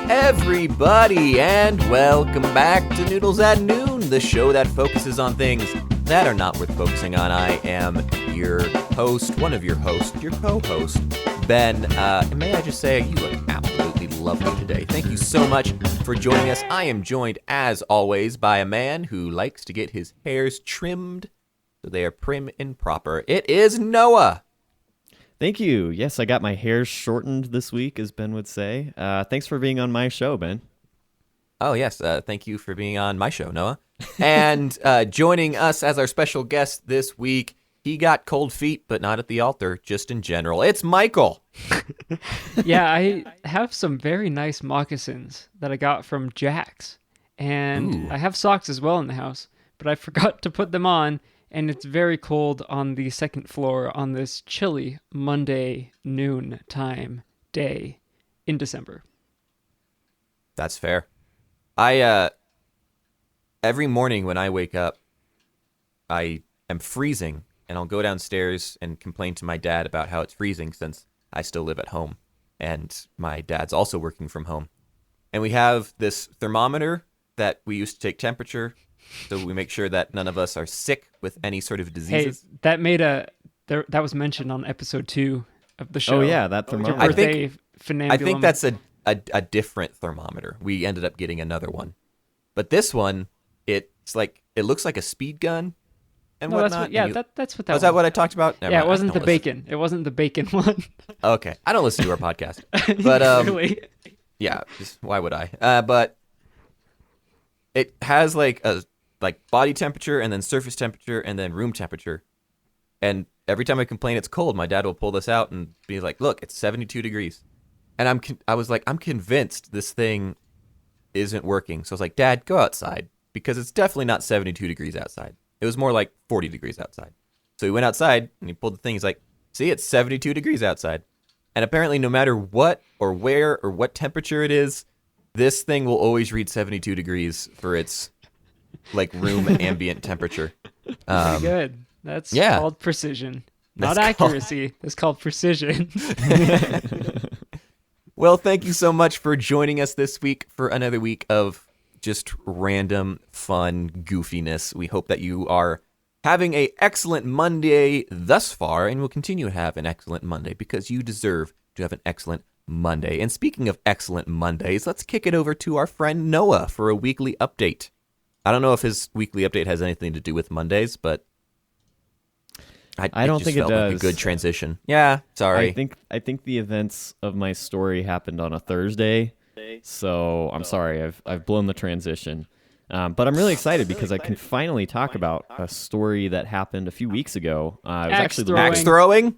everybody, and welcome back to Noodles at Noon, the show that focuses on things that are not worth focusing on. I am your host, one of your hosts, your co-host, Ben. And may I just say, you look absolutely lovely today. Thank you so much for joining us. I am joined, as always, by a man who likes to get his hairs trimmed so they are prim and proper. It is Noah. Thank you. Yes, I got my hair shortened this week, as Ben would say. Thanks for being on my show, Ben. Oh, yes. Thank you for being on my show, Noah. And joining us as our special guest this week, he got cold feet, but not at the altar, just in general. It's Michael. Yeah, I have some very nice moccasins that I got from Jack's. And Ooh. I have socks as well in the house, but I forgot to put them on. And it's very cold on the second floor on this chilly Monday noon time day in December. That's fair. I every morning when I wake up, I am freezing, and I'll go downstairs and complain to my dad about how it's freezing since I still live at home, and my dad's also working from home. And we have this thermometer that we use to take temperature, so we make sure that none of us are sick with any sort of diseases. Hey, that was mentioned on episode 2 of the show. Oh, yeah, that thermometer. I think funambulum. that's a different thermometer. We ended up getting another one. But this one, it looks like a speed gun and whatnot. That's what that was. That what I talked about? Never mind. It wasn't the bacon. It wasn't the bacon one. Okay. I don't listen to our podcast. But Really? yeah, just why would I? But it has like body temperature and then surface temperature and then room temperature. And every time I complain it's cold, my dad will pull this out and be like, "Look, it's 72 degrees." And I was like, I'm convinced this thing isn't working. So I was like, "Dad, go outside, because it's definitely not 72 degrees outside. It was more like 40 degrees outside." So he went outside and he pulled the thing. He's like, "See, it's 72 degrees outside." And apparently no matter what or where or what temperature it is, this thing will always read 72 degrees for its like room ambient temperature. Pretty good. That's called precision. Not accuracy. That's called precision. Well, thank you so much for joining us this week for another week of just random, fun goofiness. We hope that you are having an excellent Monday thus far, and will continue to have an excellent Monday, because you deserve to have an excellent Monday. And speaking of excellent Mondays, let's kick it over to our friend Noah for a weekly update. I don't know if his weekly update has anything to do with Mondays, but I don't think it does. Like a good transition. Yeah, sorry. I think the events of my story happened on a Thursday, so I'm sorry. I've blown the transition. But I'm really excited because I can finally talk about a story that happened a few weeks ago. It was actually axe throwing.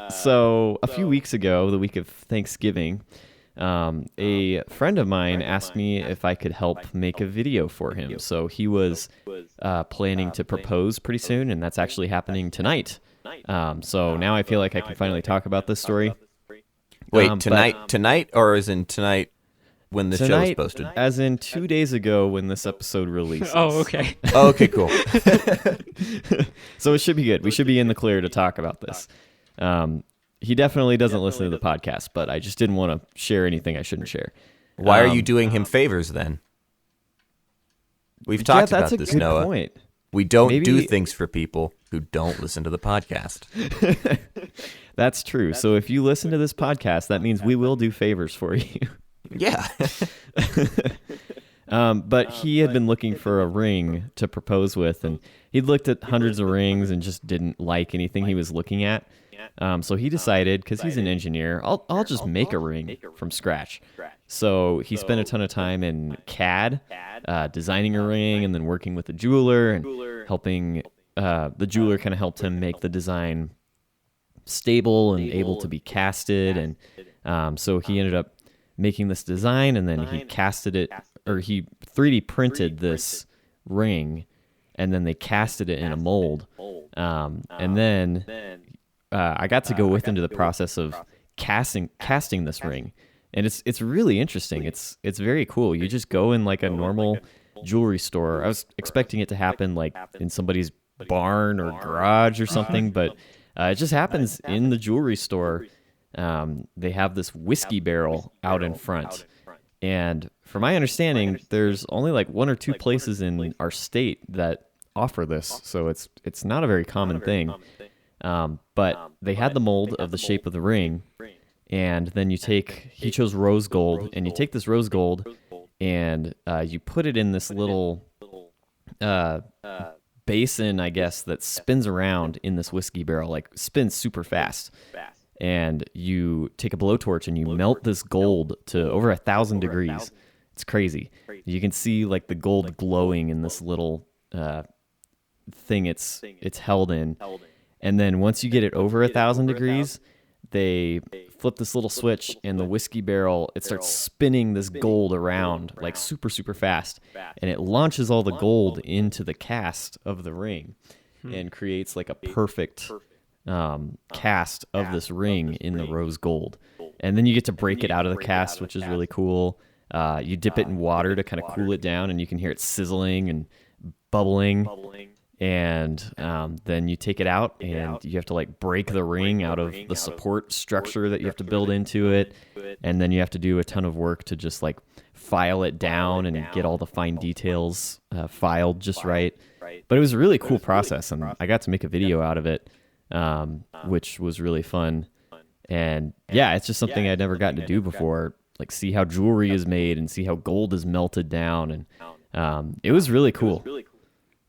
So a few weeks ago, the week of Thanksgiving, a friend of mine asked me if I could help make a video for him. So he was planning to propose pretty soon, and that's actually happening tonight. So now I feel like I can finally talk about this story. Wait, tonight, or is in tonight when the show is posted? As in 2 days ago when this episode releases. Oh, okay. Okay, cool. So it should be good. We should be in the clear to talk about this. He definitely doesn't listen to the podcast, but I just didn't want to share anything I shouldn't share. Why are you doing him favors then? We've talked about this, Noah. Point. We don't do things for people who don't listen to the podcast. That's true. So if you listen to this podcast, that means we will do favors for you. Yeah. But he had been looking for a ring to propose with, and he'd looked at hundreds of rings and just didn't like anything he was looking at. So he decided, because he's an engineer, I'll just make a ring from scratch. So he spent a ton of time in CAD, designing a ring, and then working with the jeweler and helping. The jeweler kind of helped him make the design stable and able to be casted, and so he ended up making this design, and then he casted it, or he 3D printed this ring, and then they casted it in a mold, and then I got to go with him to the process of casting this ring, and it's really interesting. It's very cool. You just go in like a normal jewelry store. I was expecting it to happen like in somebody's barn or garage or something, but it just happens in the jewelry store. they have this whiskey barrel out in front. And from my understanding, there's only like 1 or 2 places in our state that offer this, so it's not a very common thing. But they had the mold of the shape of the ring, and then he chose rose gold, and you take this rose gold and you put it in this little basin, I guess, that spins around in this whiskey barrel, like spins super fast. And you take a blowtorch and you melt this gold to over 1,000 degrees. It's crazy. You can see like the gold glowing in this little thing it's held in. And then once you get it over 1,000 degrees, they flip this little switch, and the whiskey barrel, it starts spinning this gold around like super, super fast. And it launches all the gold into the cast of the ring and creates like a perfect cast of this ring in the rose gold. And then you get to break it out of the cast, which is really cool. You dip it in water to kind of cool it down, and you can hear it sizzling and bubbling. And then you take it out, and you have to like break the ring out of the support structure that you have to build into it. And then you have to do a ton of work to just like file it down and get all the fine details filed just right. But it was a really cool process, and I got to make a video out of it, which was really fun. And yeah, it's just something I'd never gotten to do before, like see how jewelry is made and see how gold is melted down. And it was really cool.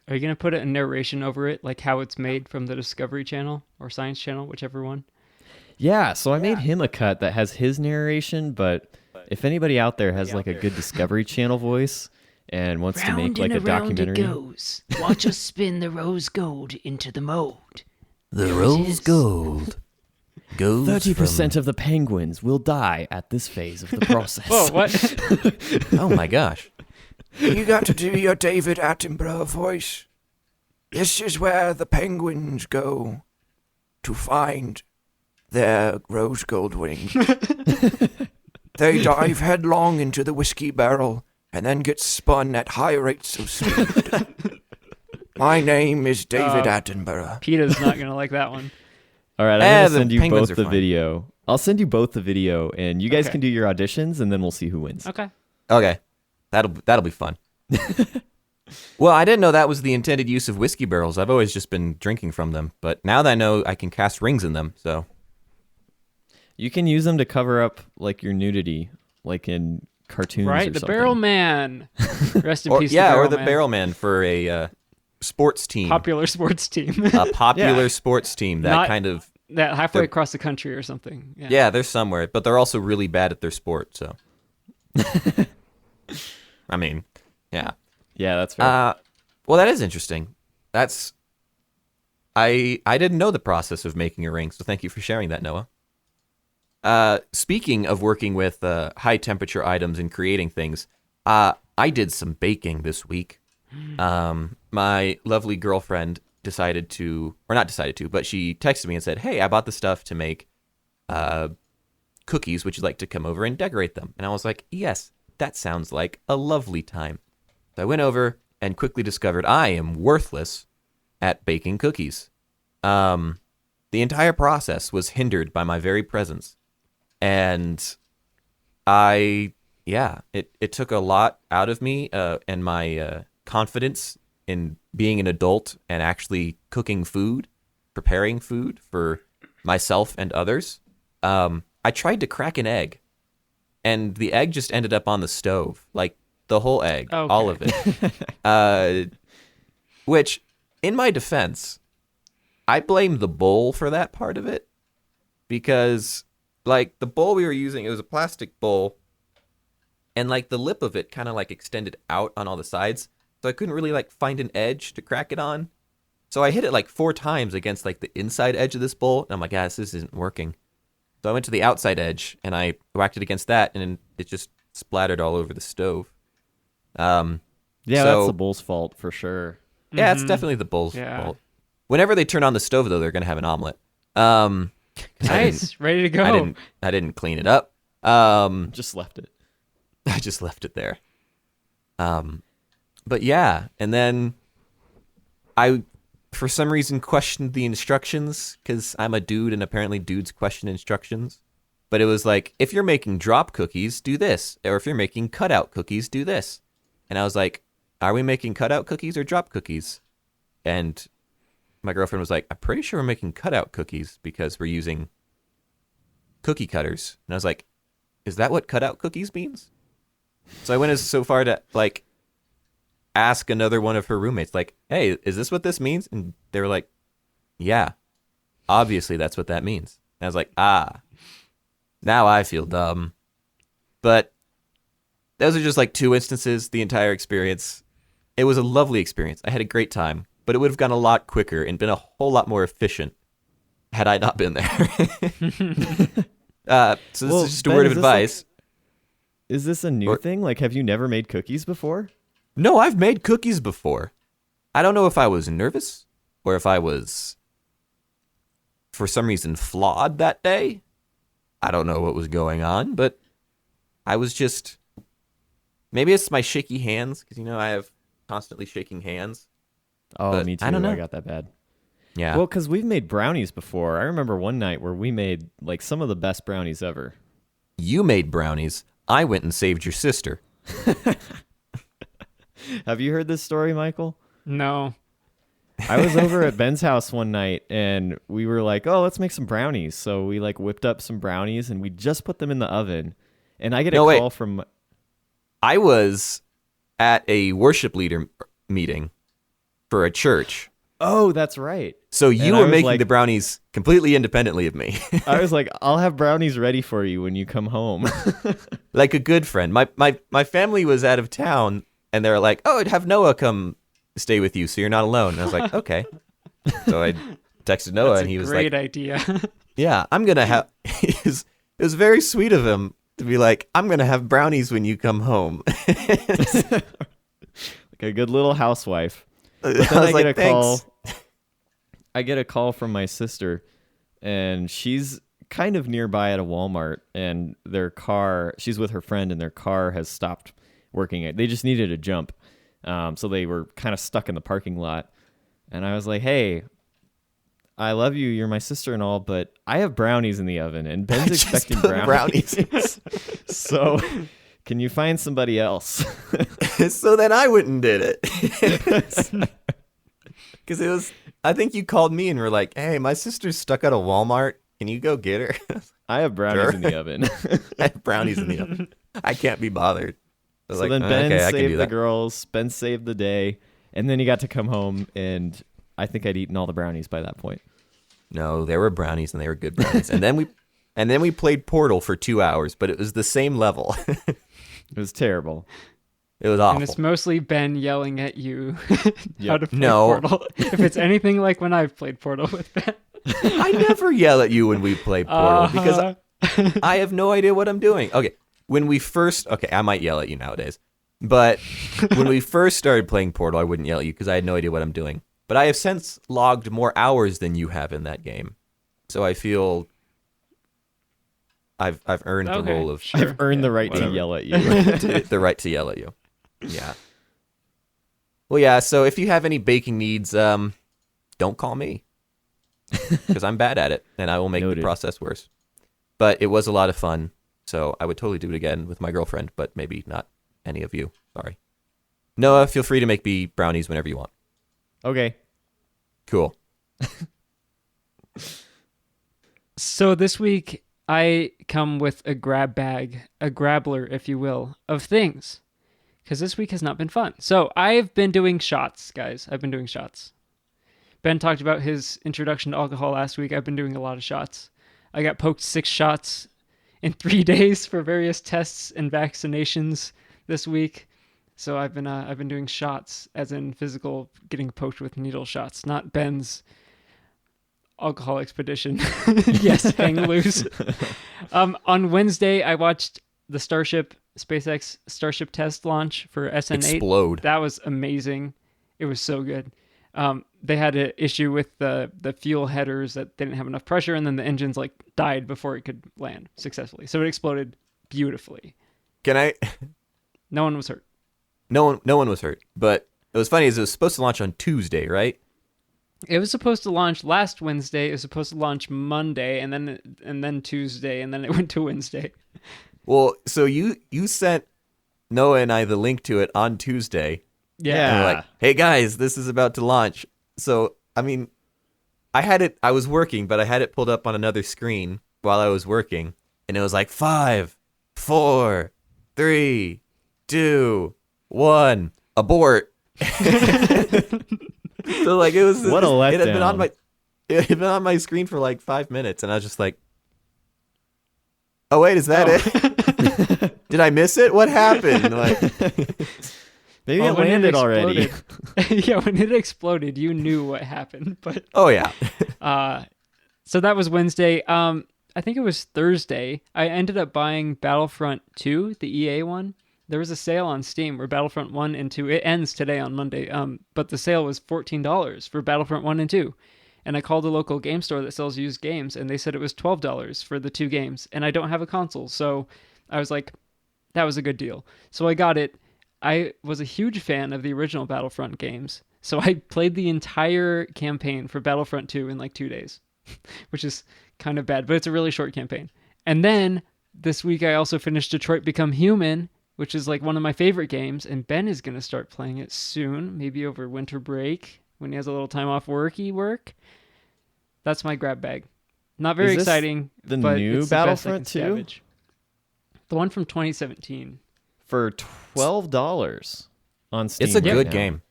Are you going to put a narration over it, like how it's made from the Discovery Channel or Science Channel, whichever one? Yeah, so I made him a cut that has his narration, but if anybody out there has like a good Discovery Channel voice and wants to make like a documentary. Round and around it goes. Watch us spin the rose gold into the mold. The rose gold goes 30% of the penguins will die at this phase of the process. Whoa, what? Oh my gosh. You got to do your David Attenborough voice. This is where the penguins go to find their rose gold wings. They dive headlong into the whiskey barrel and then get spun at high rates of speed. My name is David Attenborough. PETA's not going to like that one. All right, I'm going to the send you penguins both are the fine. video. I'll send you both the video, and you guys Okay. can do your auditions, and then we'll see who wins. Okay. Okay, that'll be fun. Well, I didn't know that was the intended use of whiskey barrels. I've always just been drinking from them, but now that I know I can cast rings in them, so You can use them to cover up like your nudity, like in cartoons Right, or the something. Barrel Man. Rest in or, peace, yeah, the Barrel or the Man. barrel man for a sports team, Popular sports team. a popular Yeah. sports team that Not- kind of that halfway they're- across the country or something. Yeah. yeah, they're somewhere, but they're also really bad at their sport. So, I mean, yeah. Yeah, that's fair. Well, that is interesting. That's I didn't know the process of making a ring, so thank you for sharing that, Noah. Speaking of working with high temperature items and creating things, I did some baking this week. My lovely girlfriend but she texted me and said, "Hey, I bought the stuff to make cookies. Would you like to come over and decorate them?" And I was like, "Yes, that sounds like a lovely time." So I went over and quickly discovered I am worthless at baking cookies. The entire process was hindered by my very presence. And it took a lot out of me and my confidence in being an adult and actually cooking food, preparing food for myself and others. I tried to crack an egg, and the egg just ended up on the stove, like the whole egg, Okay. all of it. Which, in my defense, I blame the bowl for that part of it, because like the bowl we were using, it was a plastic bowl, and like the lip of it kind of like extended out on all the sides, so I couldn't really like find an edge to crack it on. So I hit it like 4 times against like the inside edge of this bowl, and I'm like, this isn't working. So I went to the outside edge and I whacked it against that, and it just splattered all over the stove. yeah, so- that's the bull's fault for sure. Yeah, it's definitely the bull's Yeah. fault. Whenever they turn on the stove, though, they're gonna have an omelet. Nice. Ready to go. I didn't clean it up. Just left it. I just left it there. But yeah, and then I, for some reason, questioned the instructions because I'm a dude, and apparently dudes question instructions. But it was like, if you're making drop cookies, do this. Or if you're making cutout cookies, do this. And I was like, are we making cutout cookies or drop cookies? And my girlfriend was like, I'm pretty sure we're making cutout cookies because we're using cookie cutters. And I was like, is that what cutout cookies means? So I went as so far to like ask another one of her roommates, like, hey, is this what this means? And they were like, yeah, obviously that's what that means. And I was like, now I feel dumb. But those are just like 2 instances, the entire experience. It was a lovely experience. I had a great time, but it would have gone a lot quicker and been a whole lot more efficient had I not been there. So this is just a word of advice. Is this a new thing? Like, have you never made cookies before? No, I've made cookies before. I don't know if I was nervous or if I was, for some reason, flawed that day. I don't know what was going on, but I was just... Maybe it's my shaky hands, because, I have constantly shaking hands. Oh, But me too. I don't know. I got that bad. Yeah. Well, because we've made brownies before. I remember one night where we made like some of the best brownies ever. You made brownies. I went and saved your sister. Have you heard this story, Michael? No. I was over at Ben's house one night and we were like, oh, let's make some brownies. So we like whipped up some brownies and we just put them in the oven. And I get a call from... I was at a worship leader meeting for a church. Oh, that's right. So you And I were was making like- the brownies completely independently of me. I was like, I'll have brownies ready for you when you come home. Like a good friend. My family was out of town and they were like, oh, I'd have Noah come stay with you so you're not alone. And I was like, okay. So I texted Noah That's and he was great like, idea. yeah, I'm going to have... It was very sweet of him to be like, I'm going to have brownies when you come home. Like a good little housewife. I But then was I like, get a thanks. call. I get a call from my sister, and she's kind of nearby at a Walmart, and their car. She's with her friend, and their car has stopped working. They just needed a jump, so they were kind of stuck in the parking lot. And I was like, "Hey, I love you. You're my sister and all, but I have brownies in the oven, and Ben's Just expecting put brownies. So, can you find somebody else?" So then I went and did it. Because it was, I think you called me and were like, hey, my sister's stuck at a Walmart. Can you go get her? I have brownies Sure. in the oven. I have brownies in the oven. I can't be bothered. I was So like, then Ben okay, I can do saved the that. girls. Ben saved the day, and then he got to come home, and I think I'd eaten all the brownies by that point. No, there were brownies and they were good brownies. And then we played Portal for 2 hours, but it was the same level. It was terrible. It was awful. And it's mostly Ben yelling at you how to play No. Portal. If it's anything like when I've played Portal with Ben. I never yell at you when we play Portal because Uh-huh. I have no idea what I'm doing. Okay, I might yell at you nowadays, but when we first started playing Portal, I wouldn't yell at you because I had no idea what I'm doing. But I have since logged more hours than you have in that game, so I feel I've earned the Okay, role of sure. I've earned the right whatever. to yell at you. the right to yell at you. Yeah. Well, yeah. So if you have any baking needs, don't call me because I'm bad at it and I will make Noted. the process worse. But it was a lot of fun, so I would totally do it again with my girlfriend, but maybe not any of you. Sorry. Noah, feel free to make me brownies whenever you want. Okay. Cool. So this week I come with a grab bag, a grabbler, if you will, of things. Because this week has not been fun. So I've been doing shots, guys. I've been doing shots. Ben talked about his introduction to alcohol last week. I've been doing a lot of shots. I got poked 6 shots in 3 days for various tests and vaccinations this week. So I've been doing shots, as in physical, getting poked with needle shots, not Ben's alcohol expedition. Yes, hang loose. On Wednesday, I watched the SpaceX Starship test launch for SN8. Explode. That was amazing. It was so good. They had an issue with the fuel headers that didn't have enough pressure, and then the engines died before it could land successfully. So it exploded beautifully. Can I? No one was hurt. No one was hurt. But it was funny is it was supposed to launch on Tuesday, right? It was supposed to launch last Wednesday. It was supposed to launch Monday, and then Tuesday, and then it went to Wednesday. Well, so you sent Noah and I the link to it on Tuesday. Yeah. And we're like, hey guys, this is about to launch. So, I mean, I was working, but I had it pulled up on another screen while I was working. And it was like 5, 4, 3, 2, 1, abort. So like it was What a it had been on letdown. it had been on my screen for like 5 minutes, and I was just like, oh wait, is that it? Did I miss it? What happened? Like, Maybe Well, it when landed already. exploded- yeah, when it exploded, you knew what happened. But oh yeah. so that was Wednesday. I think it was Thursday. I ended up buying Battlefront 2, the EA one. There was a sale on Steam where Battlefront 1 and 2, it ends today on Monday. But the sale was $14 for Battlefront 1 and 2. And I called a local game store that sells used games, and they said it was $12 for the 2 games. And I don't have a console, so I was like, that was a good deal. So I got it. I was a huge fan of the original Battlefront games, so I played the entire campaign for Battlefront 2 in like 2 days, which is kind of bad, but it's a really short campaign. And then this week I also finished Detroit Become Human, which is like one of my favorite games, and Ben is going to start playing it soon, maybe over winter break when he has a little time off work. That's my grab bag. Not very Is this exciting, the but new it's the best I Battlefront can 2? scavenge. The one from 2017. For $12 on Steam. It's a right good now. game.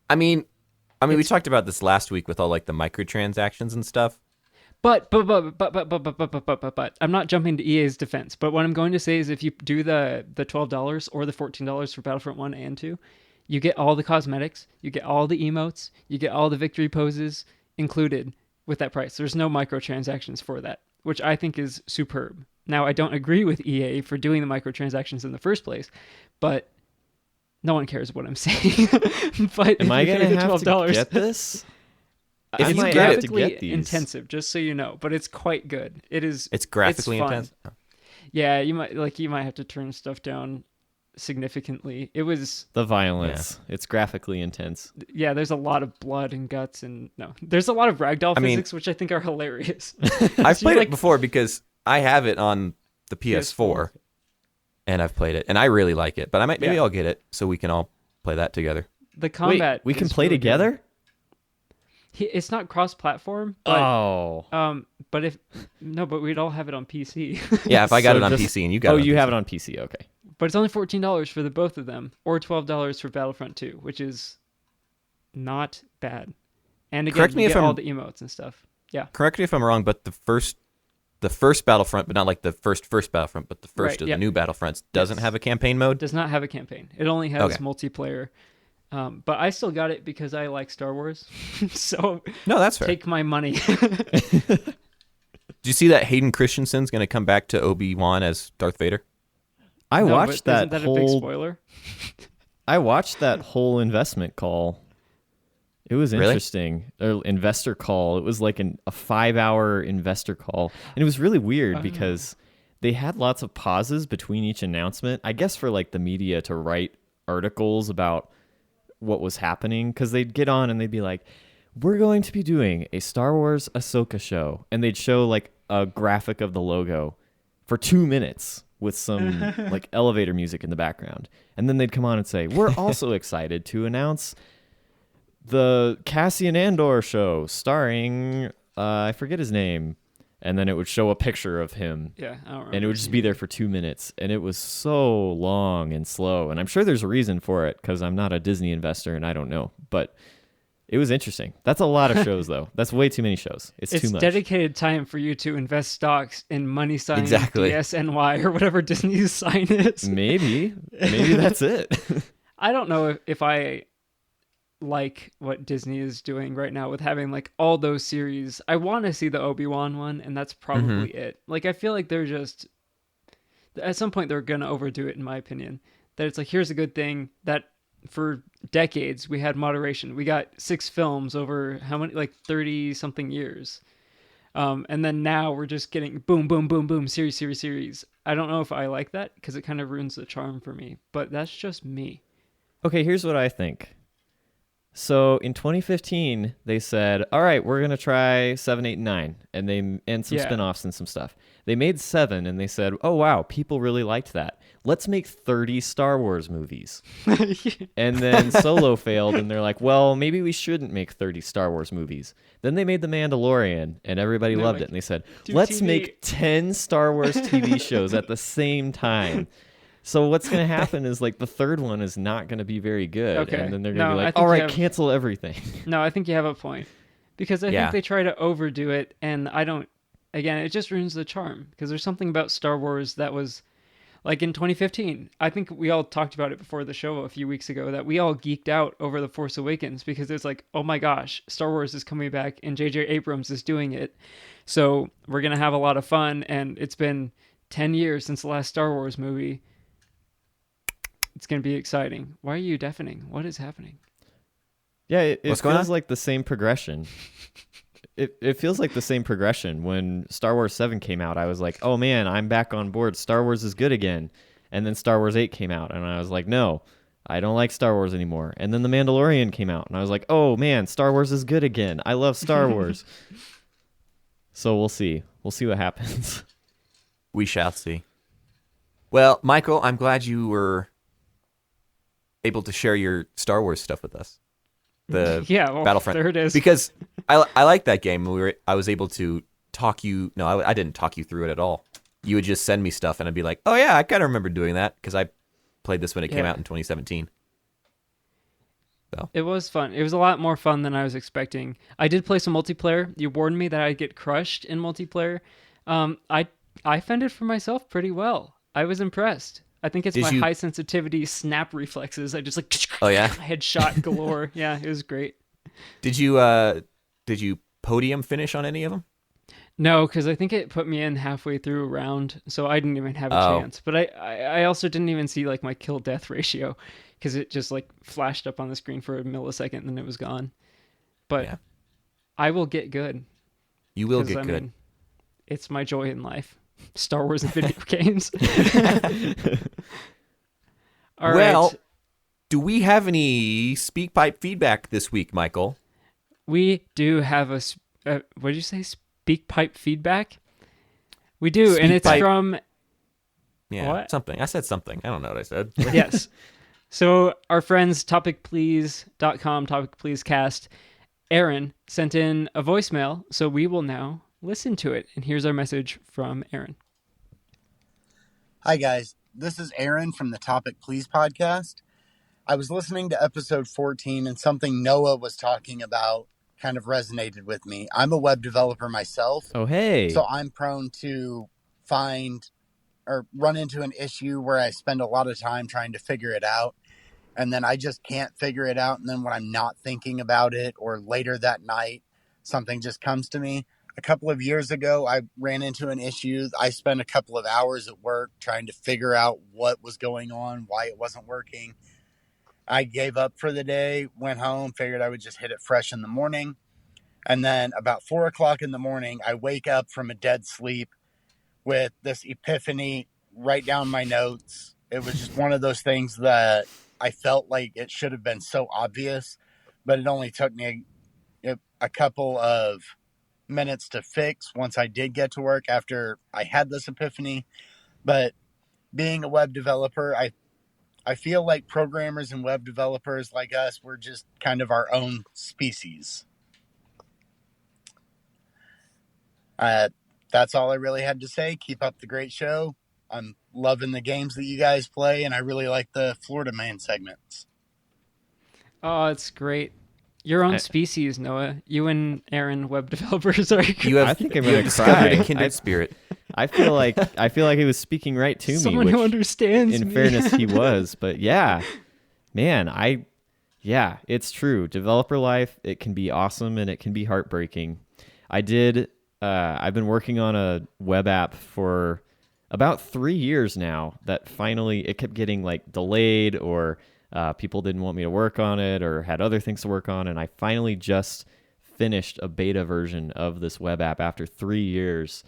I mean, we talked about this last week with all like the microtransactions and stuff. But I'm not jumping to EA's defense. But what I'm going to say is, if you do the $12 or the $14 for Battlefront 1 and 2, you get all the cosmetics, you get all the emotes, you get all the victory poses included with that price. There's no microtransactions for that, which I think is superb. Now, I don't agree with EA for doing the microtransactions in the first place, but no one cares what I'm saying. But Am I if you going pay to the have to $12, get this? If I you might get have it- to graphically get these. intensive, just so you know, but it's quite good. It's graphically fun. intense. Yeah, you might have to turn stuff down significantly. It was The violence. It's graphically intense. there's a lot of blood and guts, and there's a lot of ragdoll I mean- physics, which I think are hilarious. I've So you're played like- it before because I have it on the PS4, and I've played it, and I really like it. But maybe I'll get it so we can all play that together. The combat. Wait, we can is play really good. together? It's not cross-platform, but Oh. but we'd all have it on PC. Yeah, if I got So it on just- PC and you got it Oh, on you PC. have it on PC. Okay. But it's only $14 for the both of them, or $12 for Battlefront 2, which is not bad. And again, Correct me you if get all I'm- the emotes and stuff. Yeah. Correct me if I'm wrong, but the first Battlefront, but not like the first Battlefront, but the first Right, of yeah. the new Battlefronts doesn't Yes. have a campaign mode. Does not have a campaign. It only has Okay. multiplayer. But I still got it because I like Star Wars. So No, that's fair. take my money. Did you see that Hayden Christensen's going to come back to Obi-Wan as Darth Vader? I No, watched but that isn't that a big whole. spoiler? I watched that whole investment call. It was Really? interesting. Investor call. It was like a 5-hour investor call, and it was really weird because they had lots of pauses between each announcement. I guess for like the media to write articles about what was happening, because they'd get on and they'd be like, "We're going to be doing a Star Wars Ahsoka show," and they'd show like a graphic of the logo for 2 minutes with some like elevator music in the background, and then they'd come on and say, "We're also excited to announce the Cassian Andor show starring I forget his name," and then it would show a picture of him, Yeah, I don't remember. and it would just be there for 2 minutes, and it was so long and slow. And I'm sure there's a reason for it because I'm not a Disney investor and I don't know, but it was interesting. That's a lot of shows though. That's way too many shows. It's too much. dedicated time for you to invest stocks in money sign Exactly. DSNY or whatever Disney's sign is. Maybe that's it. I don't know if I like what Disney is doing right now with having like all those series. I want to see the Obi-Wan one, and that's probably it. Like, I feel like they're just, at some point they're gonna overdo it, in my opinion. That it's like, here's a good thing that for decades we had moderation. We got 6 films over how many, like 30 something years. And then now we're just getting boom, boom, boom, boom, series. I don't know if I like that because it kind of ruins the charm for me, but that's just me. Okay, here's what I think. So in 2015, they said, "All right, we're gonna try 7, 8, and 9," and some Yeah. spinoffs and some stuff. They made 7, and they said, "Oh wow, people really liked that. Let's make 30 Star Wars movies." And then Solo failed, and they're like, "Well, maybe we shouldn't make 30 Star Wars movies." Then they made The Mandalorian, and everybody They're loved like, it. And they said, "Do "Let's TV." make 10 Star Wars TV shows at the same time." So what's going to happen is like the third one is not going to be very good. Okay. And then they're going to No, be I like, think "All you right, have- cancel everything." No, I think you have a point. Because I Yeah. think they try to overdo it, and I don't. Again, it just ruins the charm. Because there's something about Star Wars that was. Like in 2015, I think we all talked about it before the show a few weeks ago, that we all geeked out over The Force Awakens because it's like, oh my gosh, Star Wars is coming back and J.J. Abrams is doing it. So we're going to have a lot of fun. And it's been 10 years since the last Star Wars movie. It's going to be exciting. Why are you deafening? What is happening? Yeah, it What's going feels on? like the same progression. It feels like the same progression. When Star Wars 7 came out, I was like, "Oh man, I'm back on board. Star Wars is good again." And then Star Wars 8 came out, and I was like, "No, I don't like Star Wars anymore." And then The Mandalorian came out, and I was like, "Oh man, Star Wars is good again. I love Star Wars." So we'll see. We'll see what happens. We shall see. Well, Michael, I'm glad you were able to share your Star Wars stuff with us. The Yeah, well, Battlefront. there it is. Because I like that game. I was able to talk you. No, I didn't talk you through it at all. You would just send me stuff, and I'd be like, "Oh yeah, I kind of remember doing that," because I played this when it came Yeah. out in 2017. It was fun. It was a lot more fun than I was expecting. I did play some multiplayer. You warned me that I'd get crushed in multiplayer. I fended for myself pretty well. I was impressed. I think it's Did my you- high sensitivity snap reflexes. I just like Oh yeah. headshot galore. Yeah, it was great. Did you podium finish on any of them? No, because I think it put me in halfway through a round, so I didn't even have a Oh. chance. But I also didn't even see like my kill death ratio because it just like flashed up on the screen for a millisecond and then it was gone. But Yeah. I will get good. You will 'Cause, get I good. mean, it's my joy in life. Star Wars and video games. All right. Well, do we have any SpeakPipe feedback this week, Michael? We do have what did you say? Speak pipe feedback? We do, and it's SpeakPipe. from Yeah, What? something. I said something. I don't know what I said. yes. So our friends topicplease.com, topicpleasecast, Aaron sent in a voicemail, so we will now listen to it. And here's our message from Aaron. Hi, guys. This is Aaron from the Topic Please podcast. I was listening to episode 14 and something Noah was talking about kind of resonated with me. I'm a web developer myself, Oh, hey. so I'm prone to find or run into an issue where I spend a lot of time trying to figure it out, and then I just can't figure it out. And then when I'm not thinking about it or later that night, something just comes to me. A couple of years ago, I ran into an issue. I spent a couple of hours at work trying to figure out what was going on, why it wasn't working. I gave up for the day, went home, figured I would just hit it fresh in the morning. And then about 4 o'clock in the morning, I wake up from a dead sleep with this epiphany right down my notes. It was just one of those things that I felt like it should have been so obvious, but it only took me a couple of minutes to fix once I did get to work after I had this epiphany. But being a web developer, I feel like programmers and web developers like us, we're just kind of our own species. That's all I really had to say. Keep up the great show. I'm loving the games that you guys play, and I really like the Florida Man segments. Oh, it's great. Your own species, Noah. You and Aaron, web developers, are You have, I think I'm you gonna have discovered cry. a kindred spirit. I feel like he was speaking right to someone me. who which, understands in me. fairness, he was. But yeah, man, it's true. Developer life, it can be awesome and it can be heartbreaking. I've been working on a web app for about 3 years now that finally it kept getting like delayed or people didn't want me to work on it or had other things to work on. And I finally just finished a beta version of this web app after 3 years.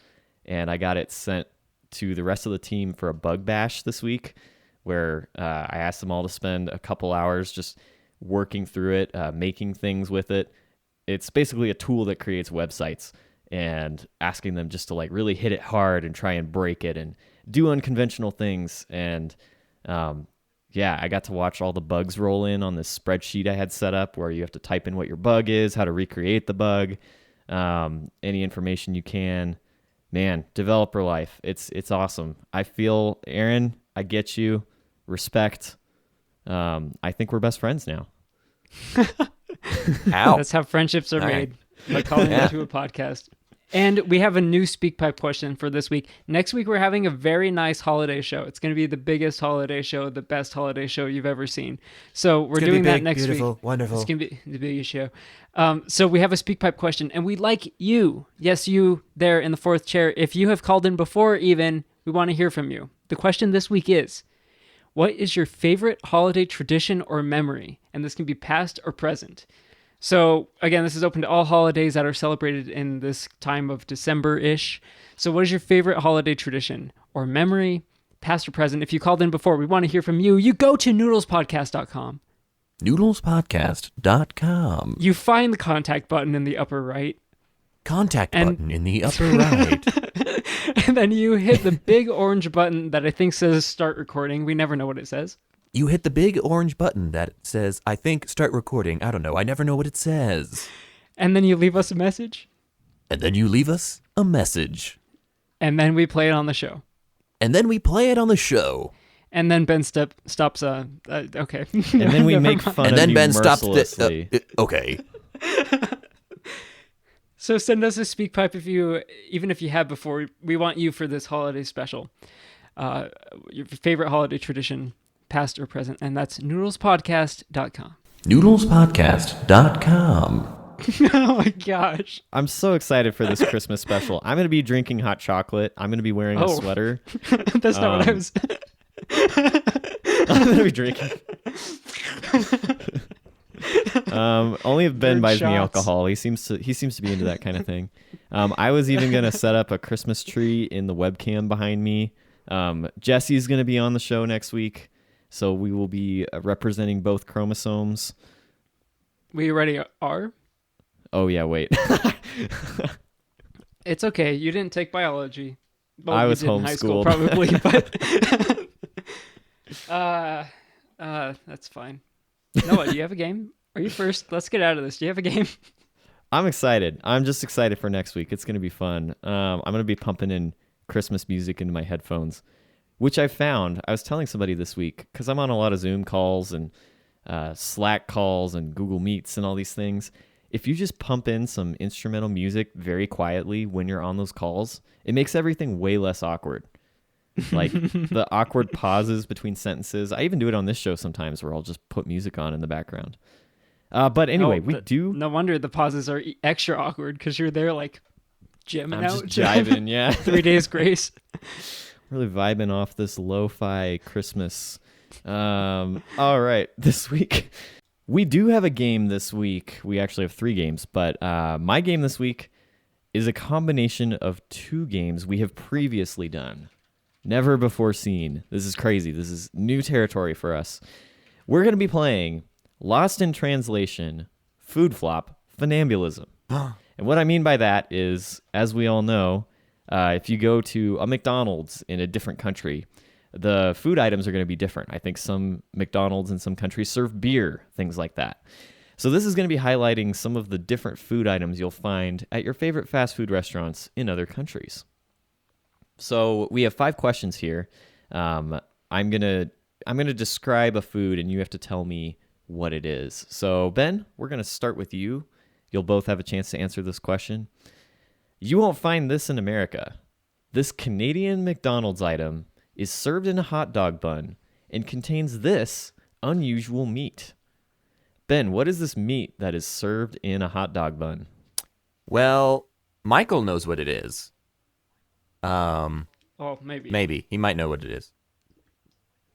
And I got it sent to the rest of the team for a bug bash this week where I asked them all to spend a couple hours just working through it, making things with it. It's basically a tool that creates websites, and asking them just to like really hit it hard and try and break it and do unconventional things. And yeah, I got to watch all the bugs roll in on this spreadsheet I had set up where you have to type in what your bug is, how to recreate the bug, any information you can. Man, developer life. It's awesome. I feel, Aaron, I get you. Respect. I think we're best friends now. Ow. That's how friendships are All made. right. By calling Yeah. into a podcast. And we have a new SpeakPipe question for this week. Next week, we're having a very nice holiday show. It's going to be the biggest holiday show, the best holiday show you've ever seen. So we're doing that next week. Wonderful. It's going to be the biggest show. So we have a SpeakPipe question, and we'd like you, yes, you there in the fourth chair, if you have called in before even, we want to hear from you. The question this week is, what is your favorite holiday tradition or memory? And this can be past or present. So, again, this is open to all holidays that are celebrated in this time of December-ish. So what is your favorite holiday tradition or memory, past or present? If you called in before, we want to hear from you. You go to noodlespodcast.com. Noodlespodcast.com. You find the contact button in the upper right. Contact And- button in the upper right. And then you hit the big orange button that I think says start recording. We never know what it says. You hit the big orange button that says, I think, start recording. I don't know. I never know what it says. And then you leave us a message. And then you leave us a message. And then we play it on the show. And then we play it on the show. And then Ben stops. Okay. And then we make fun And of then you Ben stops. mercilessly. Okay. So send us a SpeakPipe even if you have before. We want you for this holiday special. Your favorite holiday tradition, past or present, and that's noodlespodcast.com. Noodlespodcast.com. Oh my gosh. I'm so excited for this Christmas special. I'm going to be drinking hot chocolate. I'm going to be wearing a Oh. sweater. That's not what I was. I'm going to be drinking. Only if Ben Third buys me shots. alcohol. He seems to be into that kind of thing. I was even going to set up a Christmas tree in the webcam behind me. Jesse's going to be on the show next week, so we will be representing both chromosomes. We already are. Oh yeah, wait. It's okay. You didn't take biology. Well, I you was did in high school, homeschooled. probably, but that's fine. Noah, do you have a game? Are you first? Let's get out of this. Do you have a game? I'm excited. I'm just excited for next week. It's going to be fun. I'm going to be pumping in Christmas music into my headphones, which I found. I was telling somebody this week, because I'm on a lot of Zoom calls and Slack calls and Google Meets and all these things. If you just pump in some instrumental music very quietly when you're on those calls, it makes everything way less awkward. Like the awkward pauses between sentences. I even do it on this show sometimes where I'll just put music on in the background. But anyway, we do. No wonder the pauses are extra awkward because you're there like jamming I'm out. just jiving, yeah. 3 days grace. Really vibing off this lo-fi Christmas. All right, this week we do have a game this week. We actually have 3 games, but my game this week is a combination of 2 games we have previously done. Never before seen. This is crazy. This is new territory for us. We're going to be playing Lost in Translation, Food Flop Funambulism. And what I mean by that is, as we all know, if you go to a McDonald's in a different country, the food items are going to be different. I think some McDonald's in some countries serve beer, things like that. So this is going to be highlighting some of the different food items you'll find at your favorite fast food restaurants in other countries. So we have 5 questions here. I'm gonna describe a food, and you have to tell me what it is. So Ben, we're gonna start with you. You'll both have a chance to answer this question. You won't find this in America. This Canadian McDonald's item is served in a hot dog bun and contains this unusual meat. Ben, what is this meat that is served in a hot dog bun? Well, Michael knows what it is. Oh, maybe. Maybe. He might know what it is.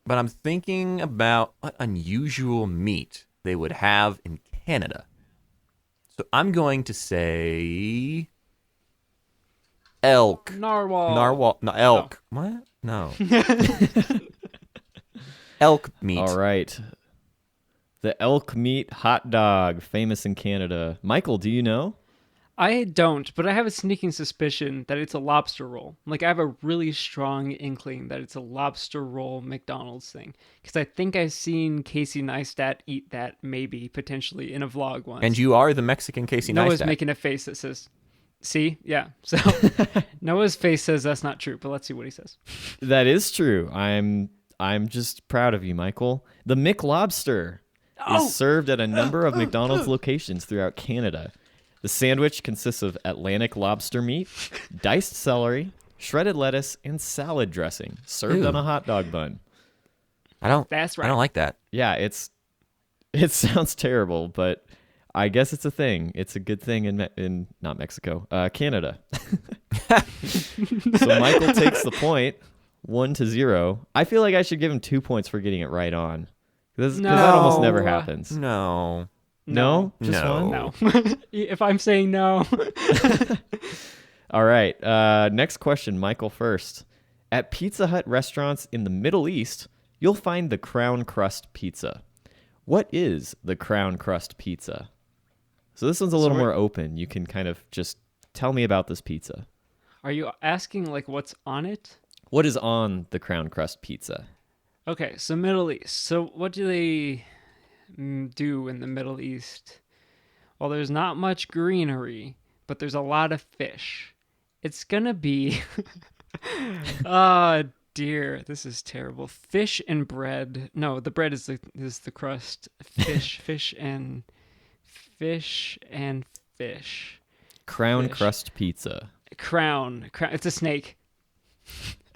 But I'm thinking about what unusual meat they would have in Canada. So I'm going to say elk. Narwhal. Narwhal. No, elk. What? No. Elk meat. All right. The elk meat hot dog, famous in Canada. Michael, do you know? I don't, but I have a sneaking suspicion that it's a lobster roll. Like, I have a really strong inkling that it's a lobster roll McDonald's thing. Because I think I've seen Casey Neistat eat that, maybe, potentially, in a vlog once. And you are the Mexican Casey Noah's Neistat. making a face that says, see? Yeah. So, Noah's face says that's not true, but let's see what he says. That is true. I'm just proud of you, Michael. The McLobster is served at a number of McDonald's locations throughout Canada. The sandwich consists of Atlantic lobster meat, diced celery, shredded lettuce, and salad dressing, served on a hot dog bun. That's right. I don't like that. Yeah, it sounds terrible, but I guess it's a thing. It's a good thing in not Mexico, Canada. So Michael takes the point, 1-0. I feel like I should give him 2 points for getting it right on, because that almost never happens. No. No? Just No. one? No. If I'm saying no. All right. Next question, Michael first. At Pizza Hut restaurants in the Middle East, you'll find the crown crust pizza. What is the crown crust pizza? So this one's a little more open. You can kind of just tell me about this pizza. Are you asking, like, what's on it? What is on the crown crust pizza? Okay, so Middle East. So what do they do in the Middle East? Well, there's not much greenery, but there's a lot of fish. It's gonna be oh dear, this is terrible. Fish and bread. No, the bread is the crust. Fish and fish. Crown Fish. crust pizza. Crown. It's a snake.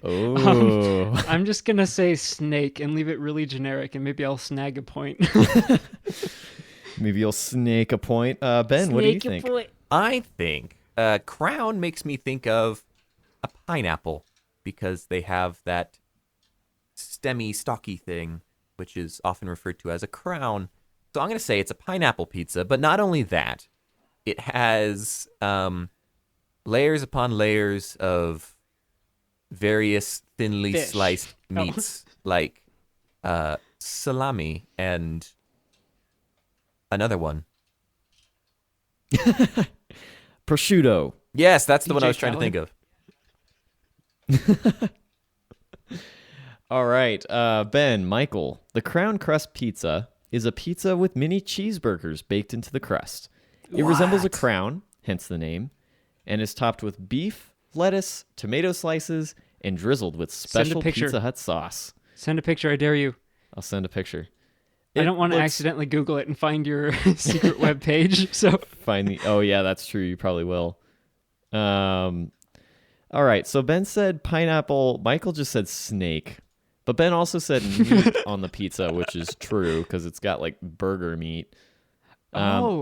Oh. I'm just gonna say snake and leave it really generic, and maybe I'll snag a point. Maybe you'll snake a point. Ben, what do you think? I think crown makes me think of a pineapple because they have that stemmy, stocky thing, which is often referred to as a crown. So I'm going to say it's a pineapple pizza, but not only that, it has layers upon layers of various thinly Fish. sliced meats like salami and another one. Prosciutto. Yes, that's the one I DJ was trying to think Khaled. of. All right, Ben, Michael. The crown crust pizza is a pizza with mini cheeseburgers baked into the crust. It resembles a crown, hence the name, and is topped with beef, lettuce, tomato slices, and drizzled with special picture. Pizza Hut sauce. Send a picture, I dare you. I'll send a picture. I don't want to accidentally Google it and find your secret web page. So Find the. Oh yeah, that's true. You probably will. All right. So Ben said pineapple. Michael just said snake, but Ben also said meat on the pizza, which is true because it's got like burger meat.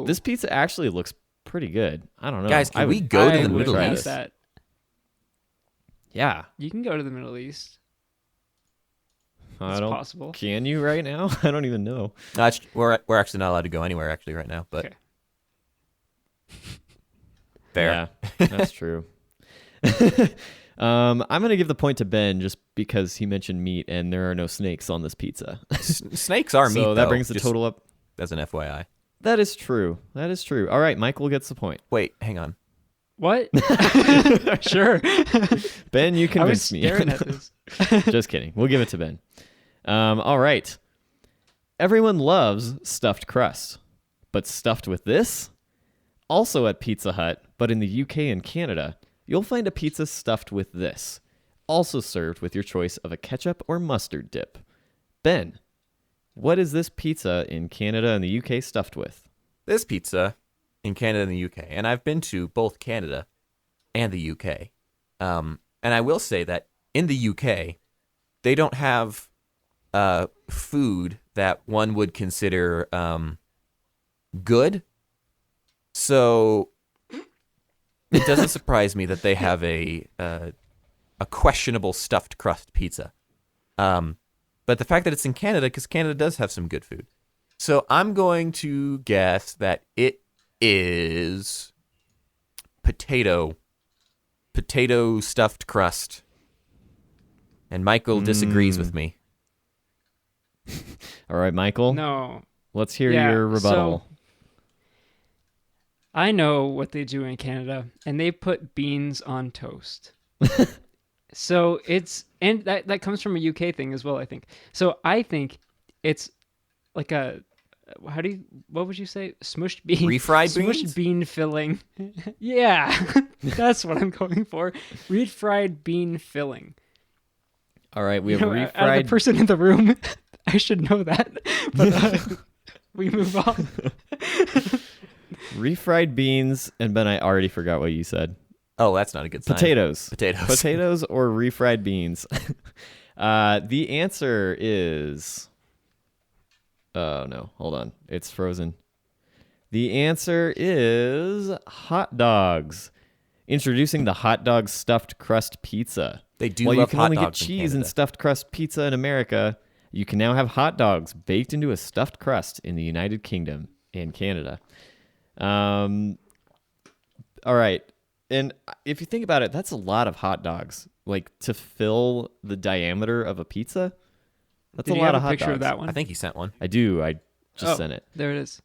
This pizza actually looks pretty good. I don't know, Guys, can we go to the would Middle think East? that. Yeah, You can go to the Middle East. It's possible. Can you right now? I don't even know. We're actually not allowed to go anywhere actually right now, but Okay. fair. Yeah, that's true. I'm gonna give the point to Ben just because he mentioned meat and there are no snakes on this pizza. Snakes are meat, So that though, brings the just total up. as an FYI. That is true. That is true. All right, Michael gets the point. Wait, hang on. What? Sure. Ben, you I was convinced me. staring at this. Just kidding. We'll give it to Ben. All right. Everyone loves stuffed crust, but stuffed with this? Also at Pizza Hut, but in the UK and Canada, you'll find a pizza stuffed with this, also served with your choice of a ketchup or mustard dip. Ben, what is this pizza in Canada and the UK stuffed with? This pizza in Canada and the UK, and I've been to both Canada and the UK. And I will say that in the UK, they don't have food that one would consider good. So it doesn't surprise me that they have a questionable stuffed crust pizza. But the fact that it's in Canada, because Canada does have some good food. So I'm going to guess that it is potato stuffed crust. And Michael disagrees with me. All right, Michael. No. Let's hear Yeah, your rebuttal. so I know what they do in Canada, and they put beans on toast. So and that comes from a UK thing as well, I think. So I think it's like what would you say? Smushed bean. Refried smushed beans? bean filling. Yeah, that's what I'm going for. Refried bean filling. All right, we have Out of the refried. person in the room, I should know that. But we move on. Refried beans, and Ben, I already forgot what you said. Oh, that's not a good sign. Potatoes. Potatoes. Or refried beans. The answer is... Oh, no. Hold on. It's frozen. The answer is hot dogs. Introducing the hot dog stuffed crust pizza. They do While love you can hot only get dogs in cheese and Canada. stuffed crust pizza in America, you can now have hot dogs baked into a stuffed crust in the United Kingdom and Canada. All right. And if you think about it, that's a lot of hot dogs. Like, to fill the diameter of a pizza, that's Did a you lot have of a hot picture dogs. of that one? I think he sent one. I do. I just sent it. There it is.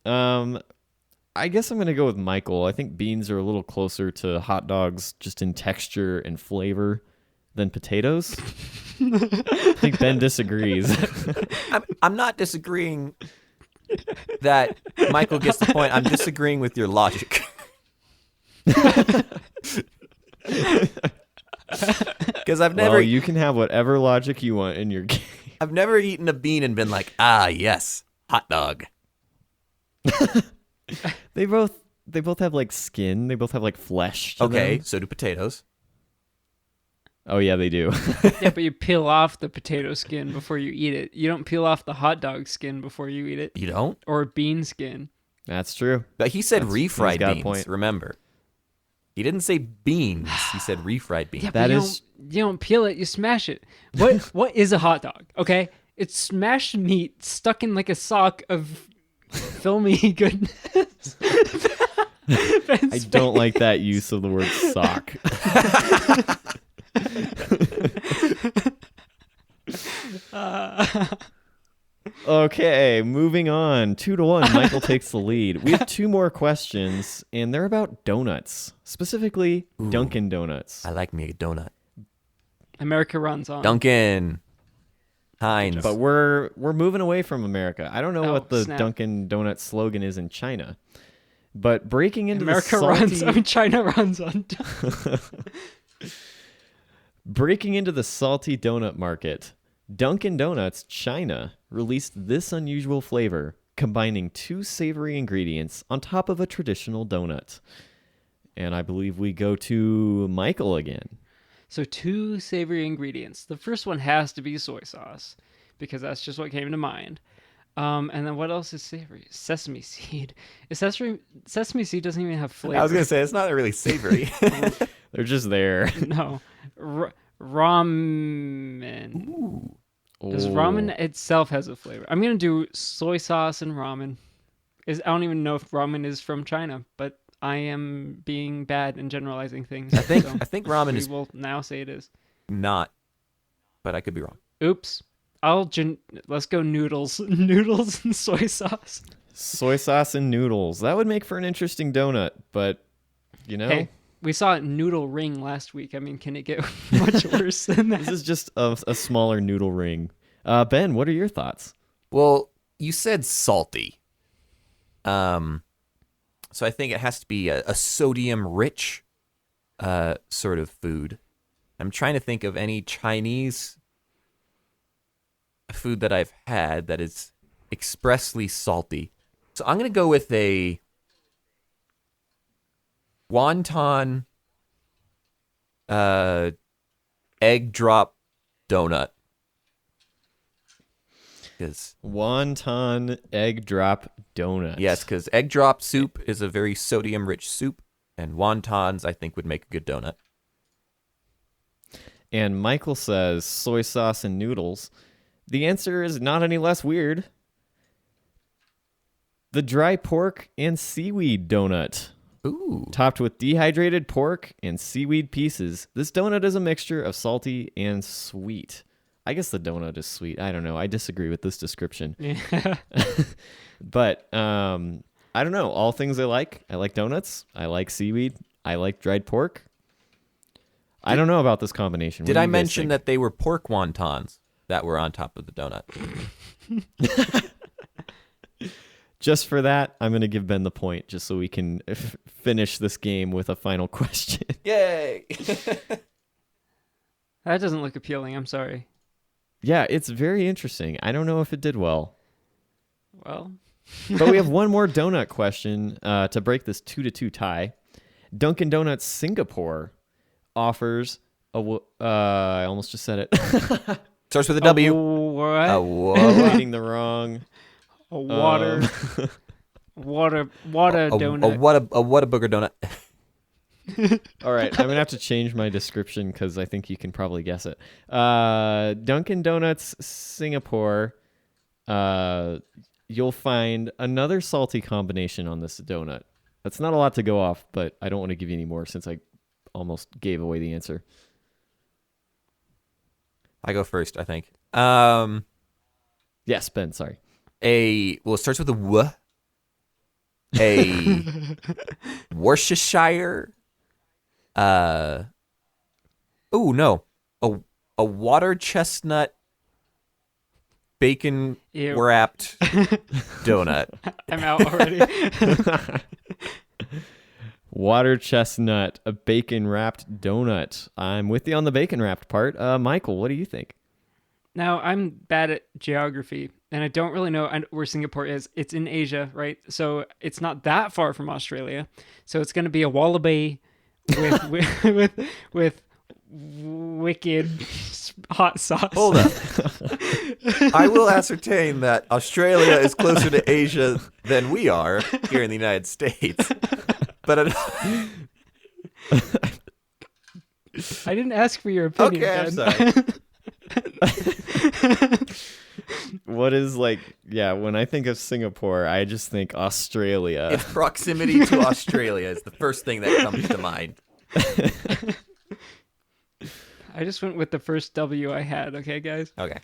I guess I'm going to go with Michael. I think beans are a little closer to hot dogs just in texture and flavor than potatoes. I think Ben disagrees. I'm not disagreeing that Michael gets the point. I'm disagreeing with your logic. Because Well, you can have whatever logic you want in your game. I've never eaten a bean and been like, yes, hot dog. They both have like skin. They both have like flesh. To Okay, them. so do potatoes. Oh yeah, they do. Yeah, but you peel off the potato skin before you eat it. You don't peel off the hot dog skin before you eat it, You don't? or bean skin. That's true. But he said He's refried got a beans, point. remember. He didn't say beans. He said refried beans. Yeah, That but is- you don't peel it. You smash it. What is a hot dog? Okay, it's smashed meat stuck in like a sock of filmy goodness. I don't like that use of the word sock. Okay, moving on. 2-1. Michael takes the lead. We have 2 more questions, and they're about donuts, specifically Dunkin' Donuts. I like me a donut. America runs on. Dunkin'. Heinz. But we're moving away from America. I don't know Oh, what the snap. Dunkin' Donuts slogan is in China, but breaking into America the salty, runs. I mean, China runs on. breaking into the salty donut market, Dunkin' Donuts China released this unusual flavor, combining 2 savory ingredients on top of a traditional donut. And I believe we go to Michael again. So 2 savory ingredients. The first one has to be soy sauce, because that's just what came to mind. And then what else is savory? Sesame seed. Sesame seed doesn't even have flavor. I was going to say, it's not really savory. They're just there. No. Ramen. Because Oh. ramen itself has a flavor. I'm going to do soy sauce and ramen. I don't even know if ramen is from China, but I am being bad and generalizing things. I think ramen we is will now say it is. not, but I could be wrong. Oops. Let's go noodles. Noodles and soy sauce. Soy sauce and noodles. That would make for an interesting donut, but you know, Hey, we saw a noodle ring last week. I mean, can it get much worse than this that? is just a smaller noodle ring. Ben, what are your thoughts? Well, you said salty. So I think it has to be a sodium-rich sort of food. I'm trying to think of any Chinese food that I've had that is expressly salty. So I'm going to go with a wonton egg drop donut. Because Wonton egg drop donut. yes, because egg drop soup is a very sodium-rich soup, and wontons I think would make a good donut. And Michael says soy sauce and noodles. The answer is not any less weird. The dry pork and seaweed donut. Ooh, Topped with dehydrated pork and seaweed pieces, this donut is a mixture of salty and sweet. I guess the donut is sweet. I don't know. I disagree with this description. Yeah. But I don't know. All things I like. I like donuts. I like seaweed. I like dried pork. I don't know about this combination. Did I mention that they were pork wontons that were on top of the donut? Just for that, I'm going to give Ben the point just so we can finish this game with a final question. Yay! That doesn't look appealing. I'm sorry. Yeah, it's very interesting. I don't know if it did well. Well, But we have one more donut question to break this 2-2 tie. Dunkin' Donuts Singapore offers I almost just said it. Starts with a W. what? Whoa. Reading the wrong. A water donut. A Whataburger donut. All right, I'm gonna have to change my description because I think you can probably guess it. Dunkin' Donuts Singapore. You'll find another salty combination on this donut. That's not a lot to go off, but I don't want to give you any more since I almost gave away the answer. I go first, I think. Yes, Ben. Sorry. It starts with a W. A Worcestershire. A water chestnut bacon Ew. wrapped donut. I'm out already. Water chestnut, a bacon wrapped donut. I'm with you on the bacon wrapped part. Michael, what do you think? Now, I'm bad at geography, and I don't really know where Singapore is. It's in Asia, right? So it's not that far from Australia. So it's going to be a wallaby with wicked hot sauce. Hold up. I will ascertain that Australia is closer to Asia than we are here in the United States. But I didn't ask for your opinion. Okay, I'm Ben. sorry. What is when I think of Singapore, I just think Australia. Its proximity to Australia is the first thing that comes to mind. I just went with the first W I had. Okay, guys. Okay.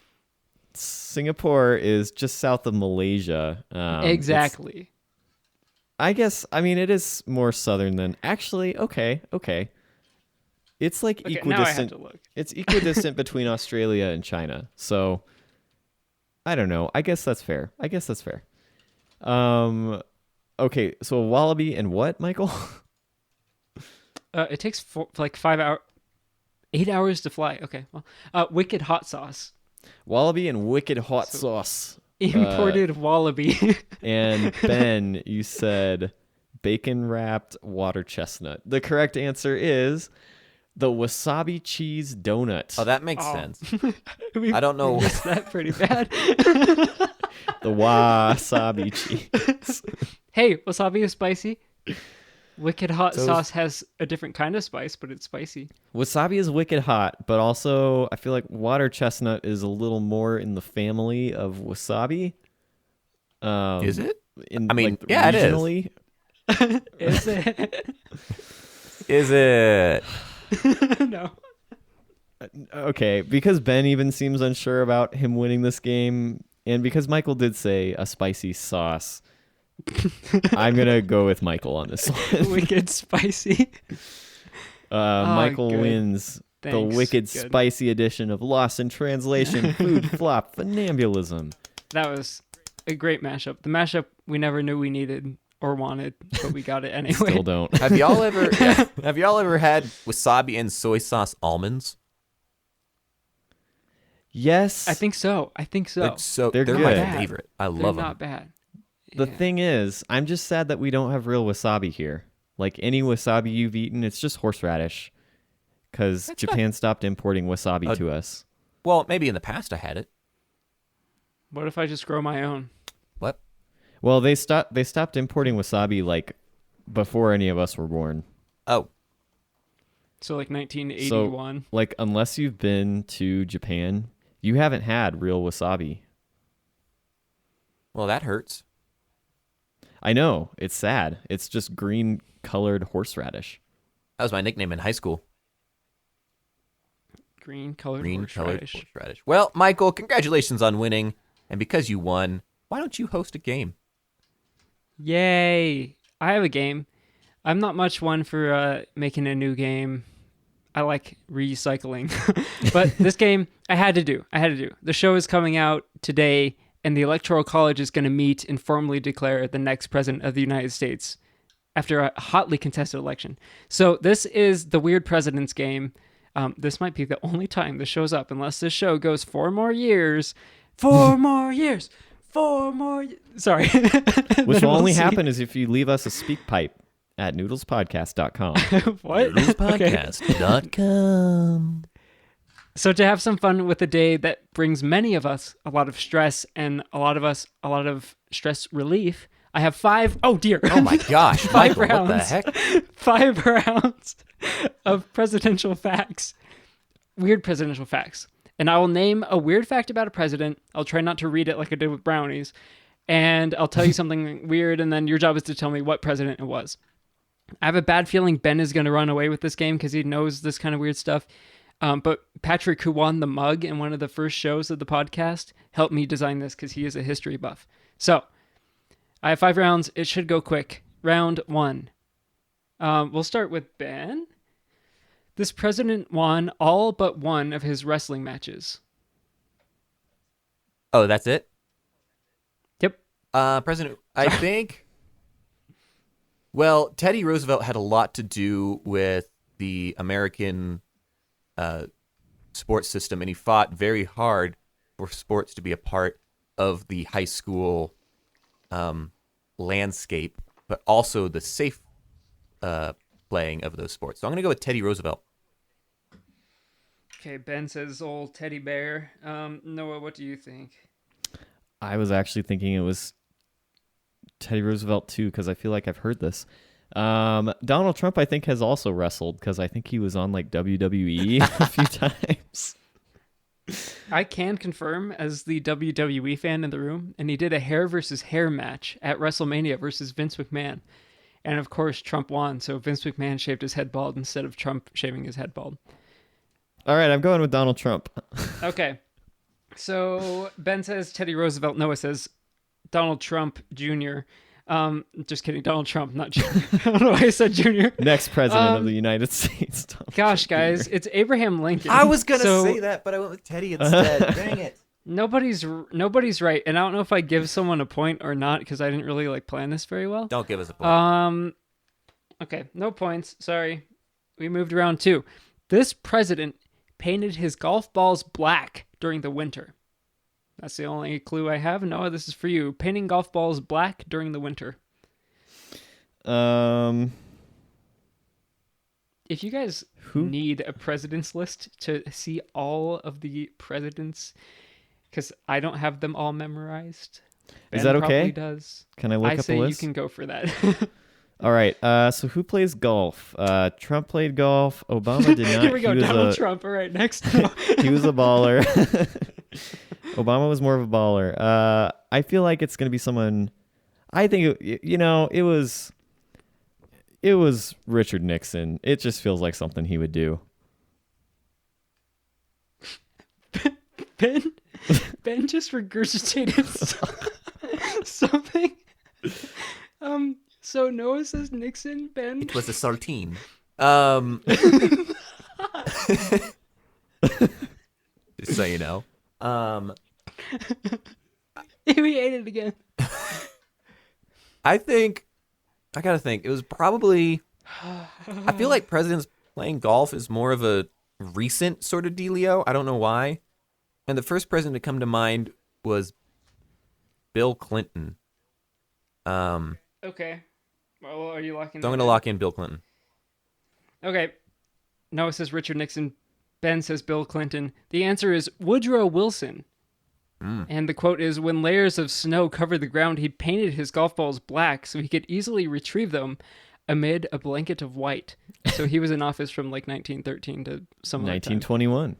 Singapore is just south of Malaysia. Exactly. I mean, it is more southern than actually. Okay. It's like Okay, now I have equidistant. to look. It's equidistant between Australia and China. So I don't know. I guess that's fair. Okay. So a wallaby and what, Michael? It takes 8 hours to fly. Okay. Well, wicked hot sauce. Wallaby and wicked hot sauce. Imported wallaby. And Ben, you said bacon wrapped water chestnut. The correct answer is the wasabi cheese donut. Oh, that makes sense. I don't know. Missed that pretty bad. The wasabi cheese. Hey, wasabi is spicy. Wicked hot sauce has a different kind of spice, but it's spicy. Wasabi is wicked hot, but also I feel like water chestnut is a little more in the family of wasabi. Is it? Yeah, regionally? it is. Is it? Is it? No. Okay, because Ben even seems unsure about him winning this game, and because Michael did say a spicy sauce, I'm going to go with Michael on this one. Wicked spicy. Michael good. wins the Thanks. wicked Good. spicy edition of Lost in Translation Food Flop Funambulism. That was a great mashup. The mashup we never knew we needed or wanted, but we got it anyway. Still don't. Have y'all ever had wasabi and soy sauce almonds? Yes. I think so. They're They're my good. favorite. I They're love them. not bad. The Yeah. thing is, I'm just sad that we don't have real wasabi here. Like any wasabi you've eaten, it's just horseradish. Because Japan stopped importing wasabi to us. Well, maybe in the past I had it. What if I just grow my own? What? Well, they stopped importing wasabi like before any of us were born. Oh, So like 1981. Like unless you've been to Japan, you haven't had real wasabi. well, that hurts. I know, it's sad. It's just green colored horseradish. That was my nickname in high school. Green colored Green colored horseradish. horseradish. Well, Michael, congratulations on winning. And because you won, why don't you host a game? Yay! I have a game. I'm not much one for making a new game. I like recycling. But this game, I had to do. The show is coming out today, and the Electoral College is going to meet and formally declare the next president of the United States after a hotly contested election. So this is the Weird President's game. This might be the only time this shows up, unless this show goes 4 more years. 4 more years. 4 more. Sorry. Which will only happen is if you leave us a speak pipe at noodlespodcast.com. What? Noodlespodcast.com. So to have some fun with a day that brings many of us a lot of stress and a lot of stress relief, I have 5. Oh dear. Oh my gosh, 5 Michael, rounds. what the heck? 5 rounds of presidential facts. Weird presidential facts. And I will name a weird fact about a president. I'll try not to read it like I did with brownies. And I'll tell you something weird, and then your job is to tell me what president it was. I have a bad feeling Ben is going to run away with this game because he knows this kind of weird stuff. But Patrick, who won the mug in one of the first shows of the podcast, helped me design this because he is a history buff. So, I have 5 rounds. It should go quick. Round 1. We'll start with Ben. This president won all but one of his wrestling matches. Oh, that's it? Yep. President, I think, well, Teddy Roosevelt had a lot to do with the American sports system, and he fought very hard for sports to be a part of the high school landscape, but also the safe playing of those sports. So I'm going to go with Teddy Roosevelt. Okay, Ben says old teddy bear. Noah, what do you think? I was actually thinking it was Teddy Roosevelt too, because I feel like I've heard this. Donald Trump, I think, has also wrestled because I think he was on like WWE a few times. I can confirm as the WWE fan in the room, and he did a hair versus hair match at WrestleMania versus Vince McMahon. And of course, Trump won, so Vince McMahon shaved his head bald instead of Trump shaving his head bald. All right, I'm going with Donald Trump. Okay. So Ben says Teddy Roosevelt. Noah says Donald Trump Jr. Just kidding. Donald Trump, not Jr. I don't know why I said Jr. Next president of the United States. Donald Gosh, Trump guys, Jr. it's Abraham Lincoln. I was going to So say that, but I went with Teddy instead. Dang it. Nobody's right, and I don't know if I give someone a point or not because I didn't really plan this very well. Don't give us a point. Okay, no points. Sorry. We moved around too. This president painted his golf balls black during the winter. That's the only clue I have. Noah, this is for you. Painting golf balls black during the winter. If you guys need a president's list to see all of the presidents, because I don't have them all memorized. Ben Is that okay? probably does. Can I look I up say a you list? can go for that. All right. So who plays golf? Trump played golf. Obama did not. Here we go. He was Donald Trump. All right, next. He was a baller. Obama was more of a baller. I feel like it's going to be someone. I think it was Richard Nixon. It just feels like something he would do. Ben just regurgitated something. So Noah says Nixon. Ben. It was a saltine. Just so you know. We ate it again. I gotta think. It was probably. I feel like presidents playing golf is more of a recent sort of dealio. I don't know why. And the first president to come to mind was Bill Clinton. Okay. Well, are you locking? So I'm gonna lock in Bill Clinton. Okay. Noah says Richard Nixon. Ben says Bill Clinton. The answer is Woodrow Wilson. And the quote is, when layers of snow covered the ground, he painted his golf balls black so he could easily retrieve them amid a blanket of white. So he was in office from like 1913 to some 1921.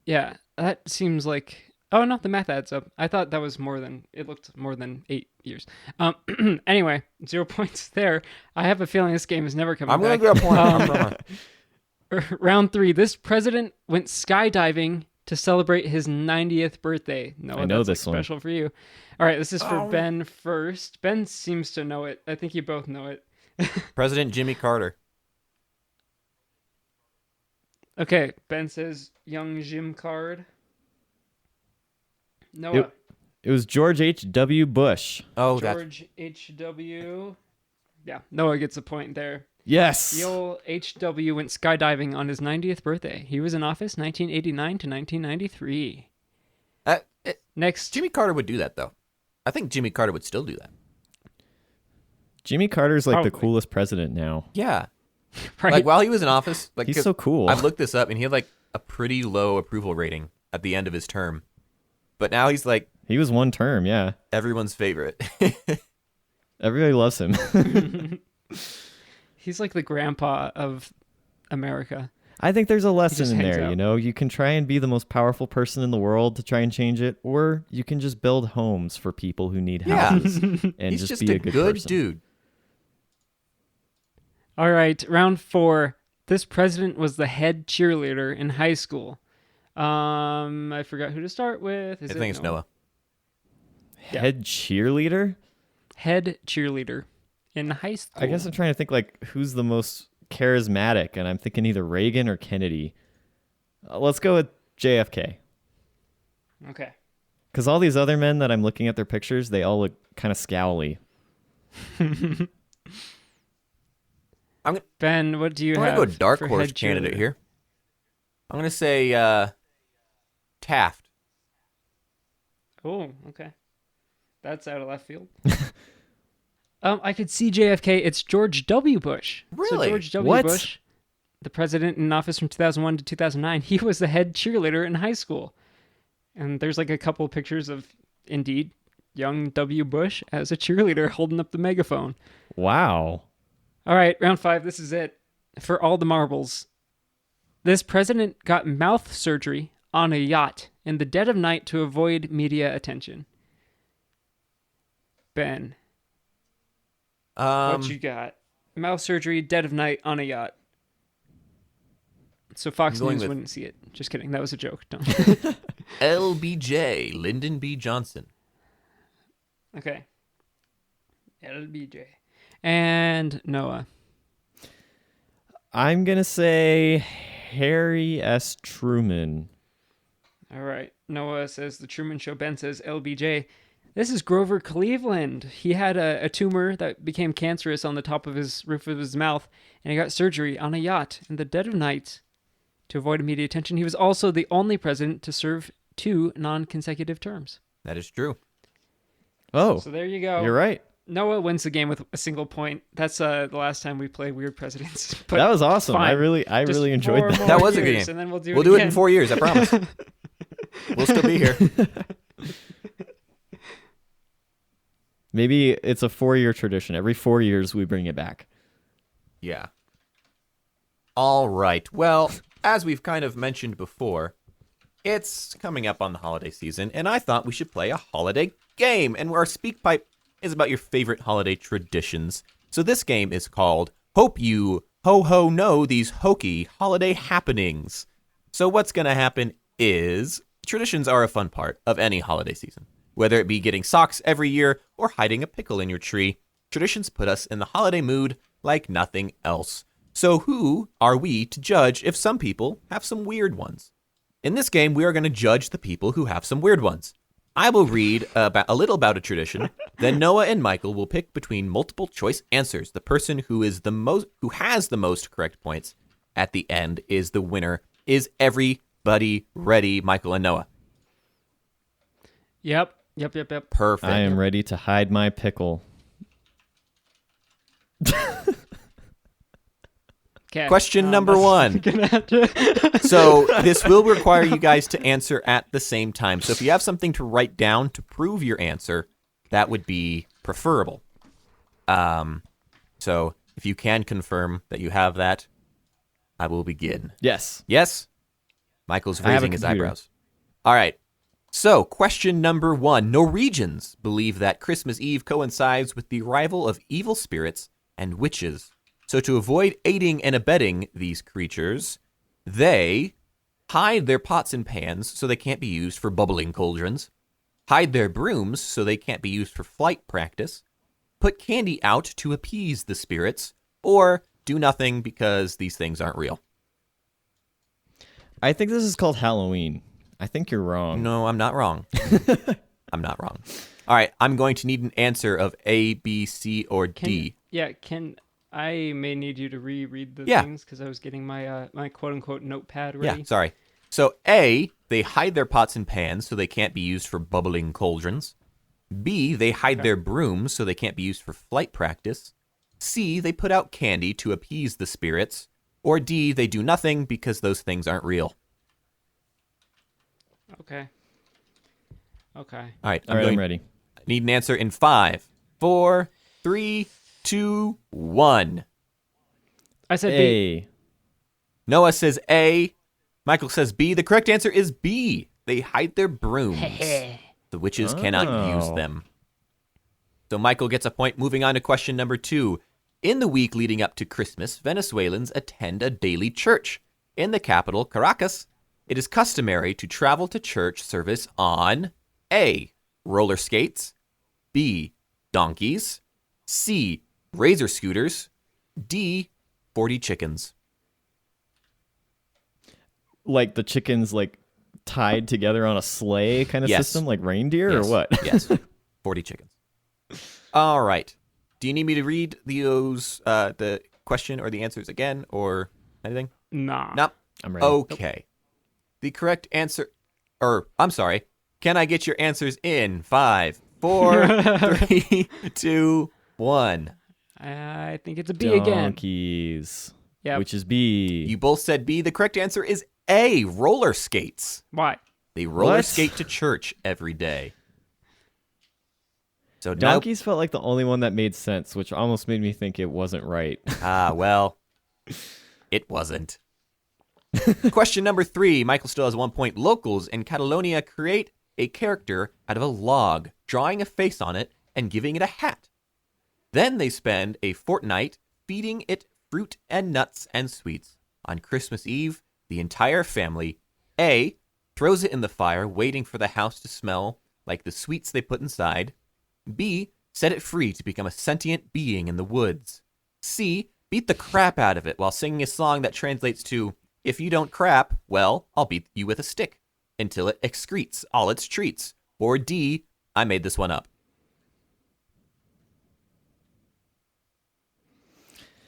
Yeah, that seems like... Oh, no, the math adds up. I thought that was it looked more than 8 years. Anyway, 0 points there. I have a feeling this game is never coming back. I'm going to get a point. Round 3. This president went skydiving to celebrate his 90th birthday. No, I know that's this one. special for you. All right, this is for Ben first. Ben seems to know it. I think you both know it. President Jimmy Carter. Okay, Ben says young Jim Card. Noah. It was George H.W. Bush. Oh, that's George H.W. Yeah, Noah gets a point there. Yes. The old H.W. went skydiving on his 90th birthday. He was in office 1989 to 1993. Next. Jimmy Carter would do that, though. I think Jimmy Carter would still do that. Jimmy Carter's like the Probably. coolest president now. Yeah. Right? Like, while he was in office, like, He's 'cause so cool. I've looked this up, and he had, like, a pretty low approval rating at the end of his term. But now he's, like, He was one term, yeah. everyone's favorite. Everybody loves him. He's like the grandpa of America. I think there's a lesson just in hangs there, out. you know? You can try and be the most powerful person in the world to try and change it, or you can just build homes for people who need Yeah. houses and He's just be a good, person. dude. All right, round 4. This president was the head cheerleader in high school. I forgot who to start with. I think it's Noah. Head cheerleader? Head cheerleader in high school. I guess I'm trying to think like who's the most charismatic, and I'm thinking either Reagan or Kennedy. Let's go with JFK. Okay. Because all these other men that I'm looking at their pictures, they all look kind of scowly. Ben, what do you I'm have? going to go dark for horse head candidate cheerleader? here. I'm going to say Taft. Oh, okay. That's out of left field. I could see JFK. It's George W. Bush. Really? So George W. What? Bush, the president in office from 2001 to 2009, he was the head cheerleader in high school. And there's like a couple of pictures of, indeed, young W. Bush as a cheerleader holding up the megaphone. Wow. All right, round 5. This is it. For all the marbles. This president got mouth surgery on a yacht in the dead of night to avoid media attention. Ben, what you got? Mouth surgery, dead of night on a yacht. So Fox I'm going News with- wouldn't see it. Just kidding. That was a joke. Don't. LBJ, Lyndon B. Johnson. Okay. LBJ. And Noah. I'm going to say Harry S. Truman. All right. Noah says The Truman Show. Ben says LBJ. This is Grover Cleveland. He had a tumor that became cancerous on the top of his roof of his mouth, and he got surgery on a yacht in the dead of night to avoid immediate attention. He was also the only president to serve 2 non-consecutive terms. That is true. Oh, So there you go. you're right. Noah wins the game with a single point. That's the last time we play Weird Presidents. But That was awesome. I fine. really Just enjoyed 4 that. more That was a good years, game. And then we'll do We'll it do it again. in 4 years, I promise. We'll still be here. Maybe it's a 4-year tradition. Every 4 years we bring it back. Yeah. All right. Well, as we've kind of mentioned before, it's coming up on the holiday season, and I thought we should play a holiday game. And our speak pipe is about your favorite holiday traditions. So this game is called Hope You Ho Ho Know These Hokey Holiday Happenings. So what's going to happen is traditions are a fun part of any holiday season. Whether it be getting socks every year or hiding a pickle in your tree, traditions put us in the holiday mood like nothing else. So who are we to judge if some people have some weird ones? In this game, we are going to judge the people who have some weird ones. I will read a little about a tradition, then Noah and Michael will pick between multiple choice answers. The person who has the most correct points at the end is the winner. Is everybody ready, Michael and Noah? Yep. Perfect. I am ready to hide my pickle. Okay. Question number that's 1. gonna have to- So this will require you guys to answer at the same time. So if you have something to write down to prove your answer, that would be preferable. So if you can confirm that you have that, I will begin. Yes. Yes? Michael's I have a raising his computer. eyebrows. All right. So question number 1. Norwegians believe that Christmas Eve coincides with the arrival of evil spirits and witches. So to avoid aiding and abetting these creatures, they hide their pots and pans so they can't be used for bubbling cauldrons, hide their brooms so they can't be used for flight practice, put candy out to appease the spirits, or do nothing because these things aren't real. I think this is called Halloween. I think you're wrong. No, I'm not wrong. I'm not wrong. All right, I'm going to need an answer of A, B, C, or D. I may need you to reread the Yeah. things because I was getting my my quote unquote notepad ready. Yeah, sorry. So A, they hide their pots and pans so they can't be used for bubbling cauldrons. B, they hide their brooms so they can't be used for flight practice. C, they put out candy to appease the spirits. Or D, they do nothing because those things aren't real. Okay. Okay. All right, I'm ready. I need an answer in 5, 4, 3, 2, 1. I said B. A. Noah says A. Michael says B. The correct answer is B. They hide their brooms. The witches cannot use them. So Michael gets a point. Moving on to question number 2. In the week leading up to Christmas, Venezuelans attend a daily church. In the capital, Caracas, it is customary to travel to church service on A, roller skates, B, donkeys, C, razor scooters, D, 40 chickens. Like the chickens like tied together on a sleigh kind of Yes. system, like reindeer Yes. or what? Yes, 40 chickens. All right. Do you need me to read the question or the answers again or anything? Nah. Nope. I'm ready. Okay. The correct answer, I'm sorry. Can I get your answers in 5, 4, 3, 2, 1? I think it's a B again. Donkeys. Yep. Which is B. You both said B. The correct answer is A, roller skates. Why? They roller What? skate to church every day. So now, Donkeys felt like the only one that made sense, which almost made me think it wasn't right. well, it wasn't. Question number 3. Michael still has 1 point. Locals in Catalonia create a character out of a log, drawing a face on it and giving it a hat. Then they spend a fortnight feeding it fruit and nuts and sweets. On Christmas Eve, the entire family, A, throws it in the fire, waiting for the house to smell like the sweets they put inside. B, set it free to become a sentient being in the woods. C, beat the crap out of it while singing a song that translates to, if you don't crap, well, I'll beat you with a stick until it excretes all its treats. Or D, I made this one up.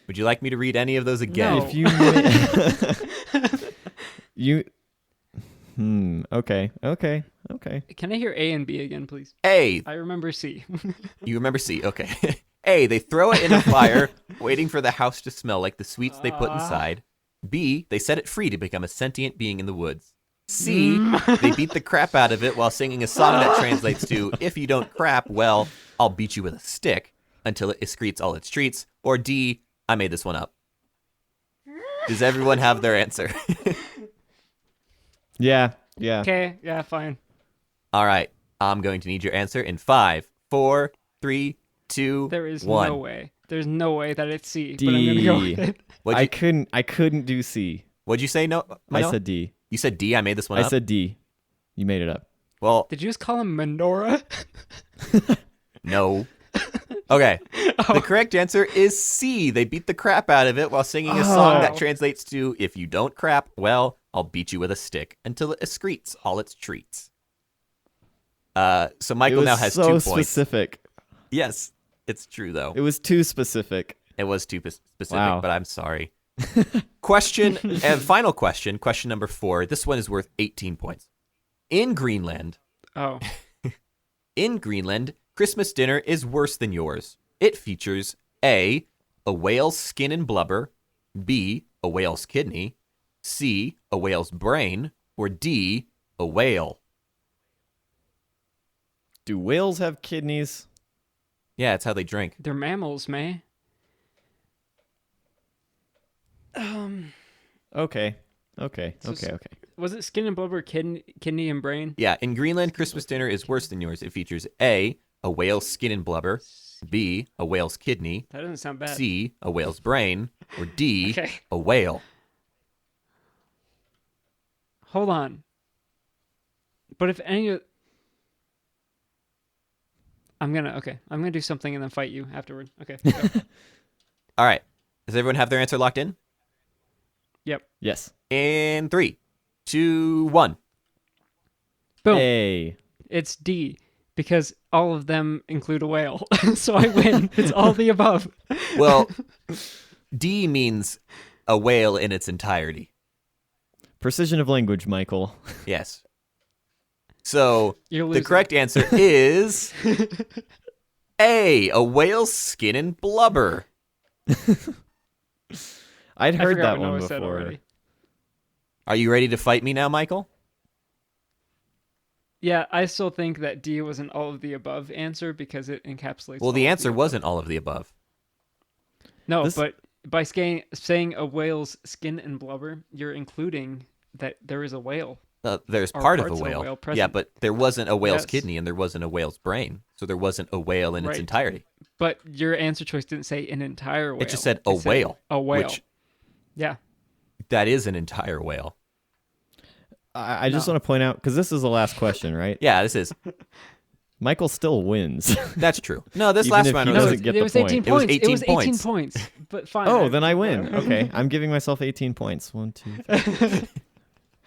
Would you like me to read any of those again? No. If you okay. Can I hear A and B again, please? A, I remember C. you remember C, okay. A, they throw it in a fire, waiting for the house to smell like the sweets they put inside. B, they set it free to become a sentient being in the woods. C, they beat the crap out of it while singing a song that translates to, if you don't crap, well, I'll beat you with a stick until it excretes all its treats. Or D, I made this one up. Does everyone have their answer? Yeah. Okay, yeah, fine. All right, I'm going to need your answer in 5, 4, 3, 2, There is 1. no way. There's no way that it's C, D. but I'm gonna go with it. I couldn't do C. What'd you say? No, I Manoa? said D. You said D. I made this one I up. said D. You made it up. Well, Did you just call him Menorah? no. Okay. The correct answer is C. They beat the crap out of it while singing a song that translates to, if you don't crap, well, I'll beat you with a stick until it excretes all its treats. So Michael it was now has so 2 points. specific. Yes, it's true though. It was too specific. It was too specific, Wow. but I'm sorry. Question and final question number 4. This one is worth 18 points. In Greenland, Oh. Christmas dinner is worse than yours. It features A, a whale's skin and blubber, B, a whale's kidney, C, a whale's brain, or D, a whale. Do whales have kidneys? Yeah, it's how they drink. They're mammals, man. Okay. So was it skin and blubber, kidney and brain? Yeah, in Greenland, Christmas dinner is worse than yours. It features A, a whale's skin and blubber, B, a whale's kidney, That doesn't sound bad. C, a whale's brain, or D, Okay. a whale? Hold on. But if any of... I'm gonna do something and then fight you afterward. Okay. Go. All right. Does everyone have their answer locked in? Yep. Yes. In 3, 2, 1. Boom. Hey. It's D because all of them include a whale. So I win. It's all the above. Well, D means a whale in its entirety. Precision of language, Michael. Yes. So You're the losing. correct answer is A, whale's skin and blubber. I'd I heard forgot that what one Noah said before. already. Are you ready to fight me now, Michael? Yeah, I still think that D was an all of the above answer because it encapsulates. Well, all the of answer above. wasn't all of the above. No, This- but by saying a whale's skin and blubber, you're including that there is a whale. There's Or part of a parts of a whale. whale Yeah, present. but there wasn't a whale's Yes. kidney and there wasn't a whale's brain. So there wasn't a whale in its Right. entirety. But your answer choice didn't say an entire whale. It just said a It whale. A whale. Which Yeah. that is an entire whale. I just No. want to point out, because this is the last question, right? Yeah, this is. Michael still wins. That's true. No, this Even last if round he was doesn't get it the was point. 18 It was points. 18 It was 18 points. points. But fine. Oh, then I win. Okay, I'm giving myself 18 points. 1, 2, 3.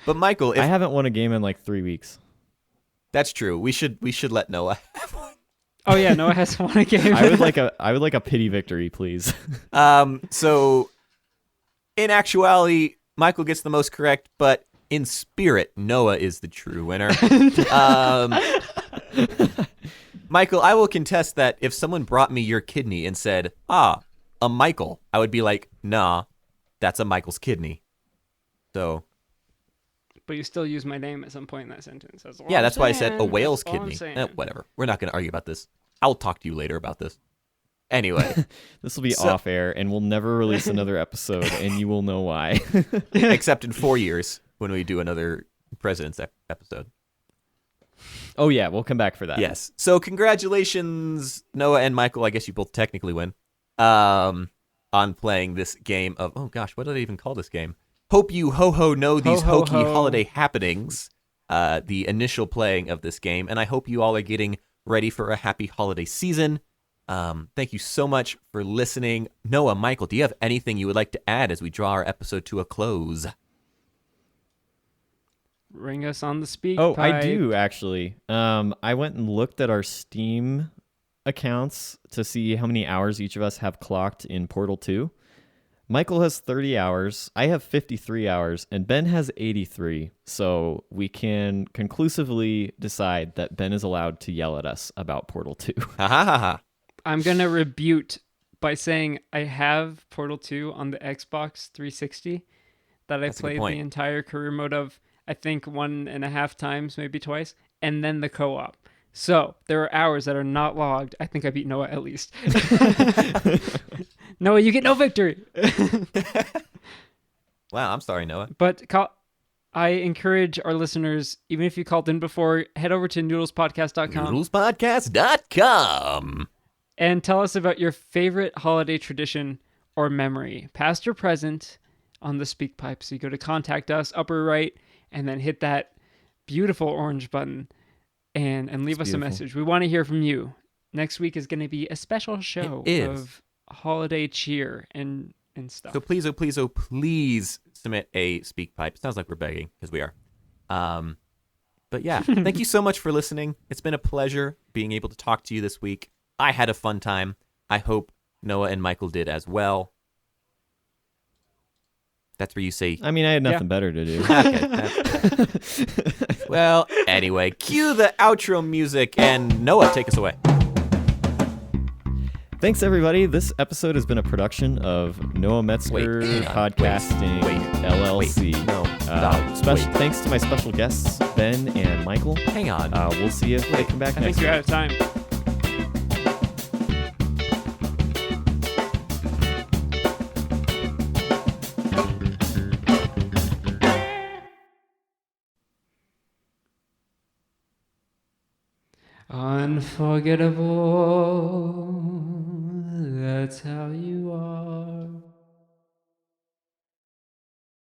But Michael, if I haven't won a game in like 3 weeks. that's true, we should let Noah. Oh yeah, Noah has won a game. I would like a pity victory, please. So in actuality, Michael gets the most correct, but in spirit, Noah is the true winner. Michael, I will contest that if someone brought me your kidney and said, a Michael, I would be like, nah, that's a Michael's kidney. So, But you still use my name at some point in that sentence. That's all yeah, I'm that's why I said a saying. whale's That's all I'm kidney. saying. Whatever. We're not going to argue about this. I'll talk to you later about this. Anyway, This will be So- off air, and we'll never release another episode, and you will know why. except in 4 years when we do another President's episode. Oh yeah, we'll come back for that. Yes. So congratulations, Noah and Michael. I guess you both technically win on playing this game of, oh gosh, what did I even call this game? Hope you ho-ho know these Ho, ho, hokey ho. holiday happenings, the initial playing of this game. And I hope you all are getting ready for a happy holiday season. Thank you so much for listening. Noah, Michael, do you have anything you would like to add as we draw our episode to a close? Ring us on the speak. Oh, I pipe. do actually. I went and looked at our Steam accounts to see how many hours each of us have clocked in Portal 2. Michael has 30 hours, I have 53 hours, and Ben has 83. So we can conclusively decide that Ben is allowed to yell at us about Portal 2. Ha ha ha ha. I'm gonna rebut by saying I have Portal 2 on the Xbox 360 that I That's a good played point. the entire career mode of. I think 1.5 times, maybe twice, and then the co-op. So there are hours that are not logged. I think I beat Noah at least. Noah, you get no victory. Wow, I'm sorry, Noah. But I encourage our listeners, even if you called in before, head over to noodlespodcast.com Noodlespodcast.com. and tell us about your favorite holiday tradition or memory, past or present, on the speak pipe. So you go to contact us, upper right, and then hit that beautiful orange button and leave us a beautiful. message. We want to hear from you. Next week is going to be a special show It is. of holiday cheer and stuff. So please, oh please, oh please submit a speak pipe. It sounds like we're begging, because we are. But yeah, thank you so much for listening. It's been a pleasure being able to talk to you this week. I had a fun time. I hope Noah and Michael did as well. That's where you say, I mean, I had Yeah. nothing better to do. okay. Well, anyway, cue the outro music, and Noah, take us away. Thanks, everybody. This episode has been a production of Noah Metzger Wait, Podcasting wait, LLC. no, stop, Special wait. thanks to my special guests, Ben and Michael. Hang on. We'll see if they come back I next think you're week. out of time. Unforgettable. that's how you are.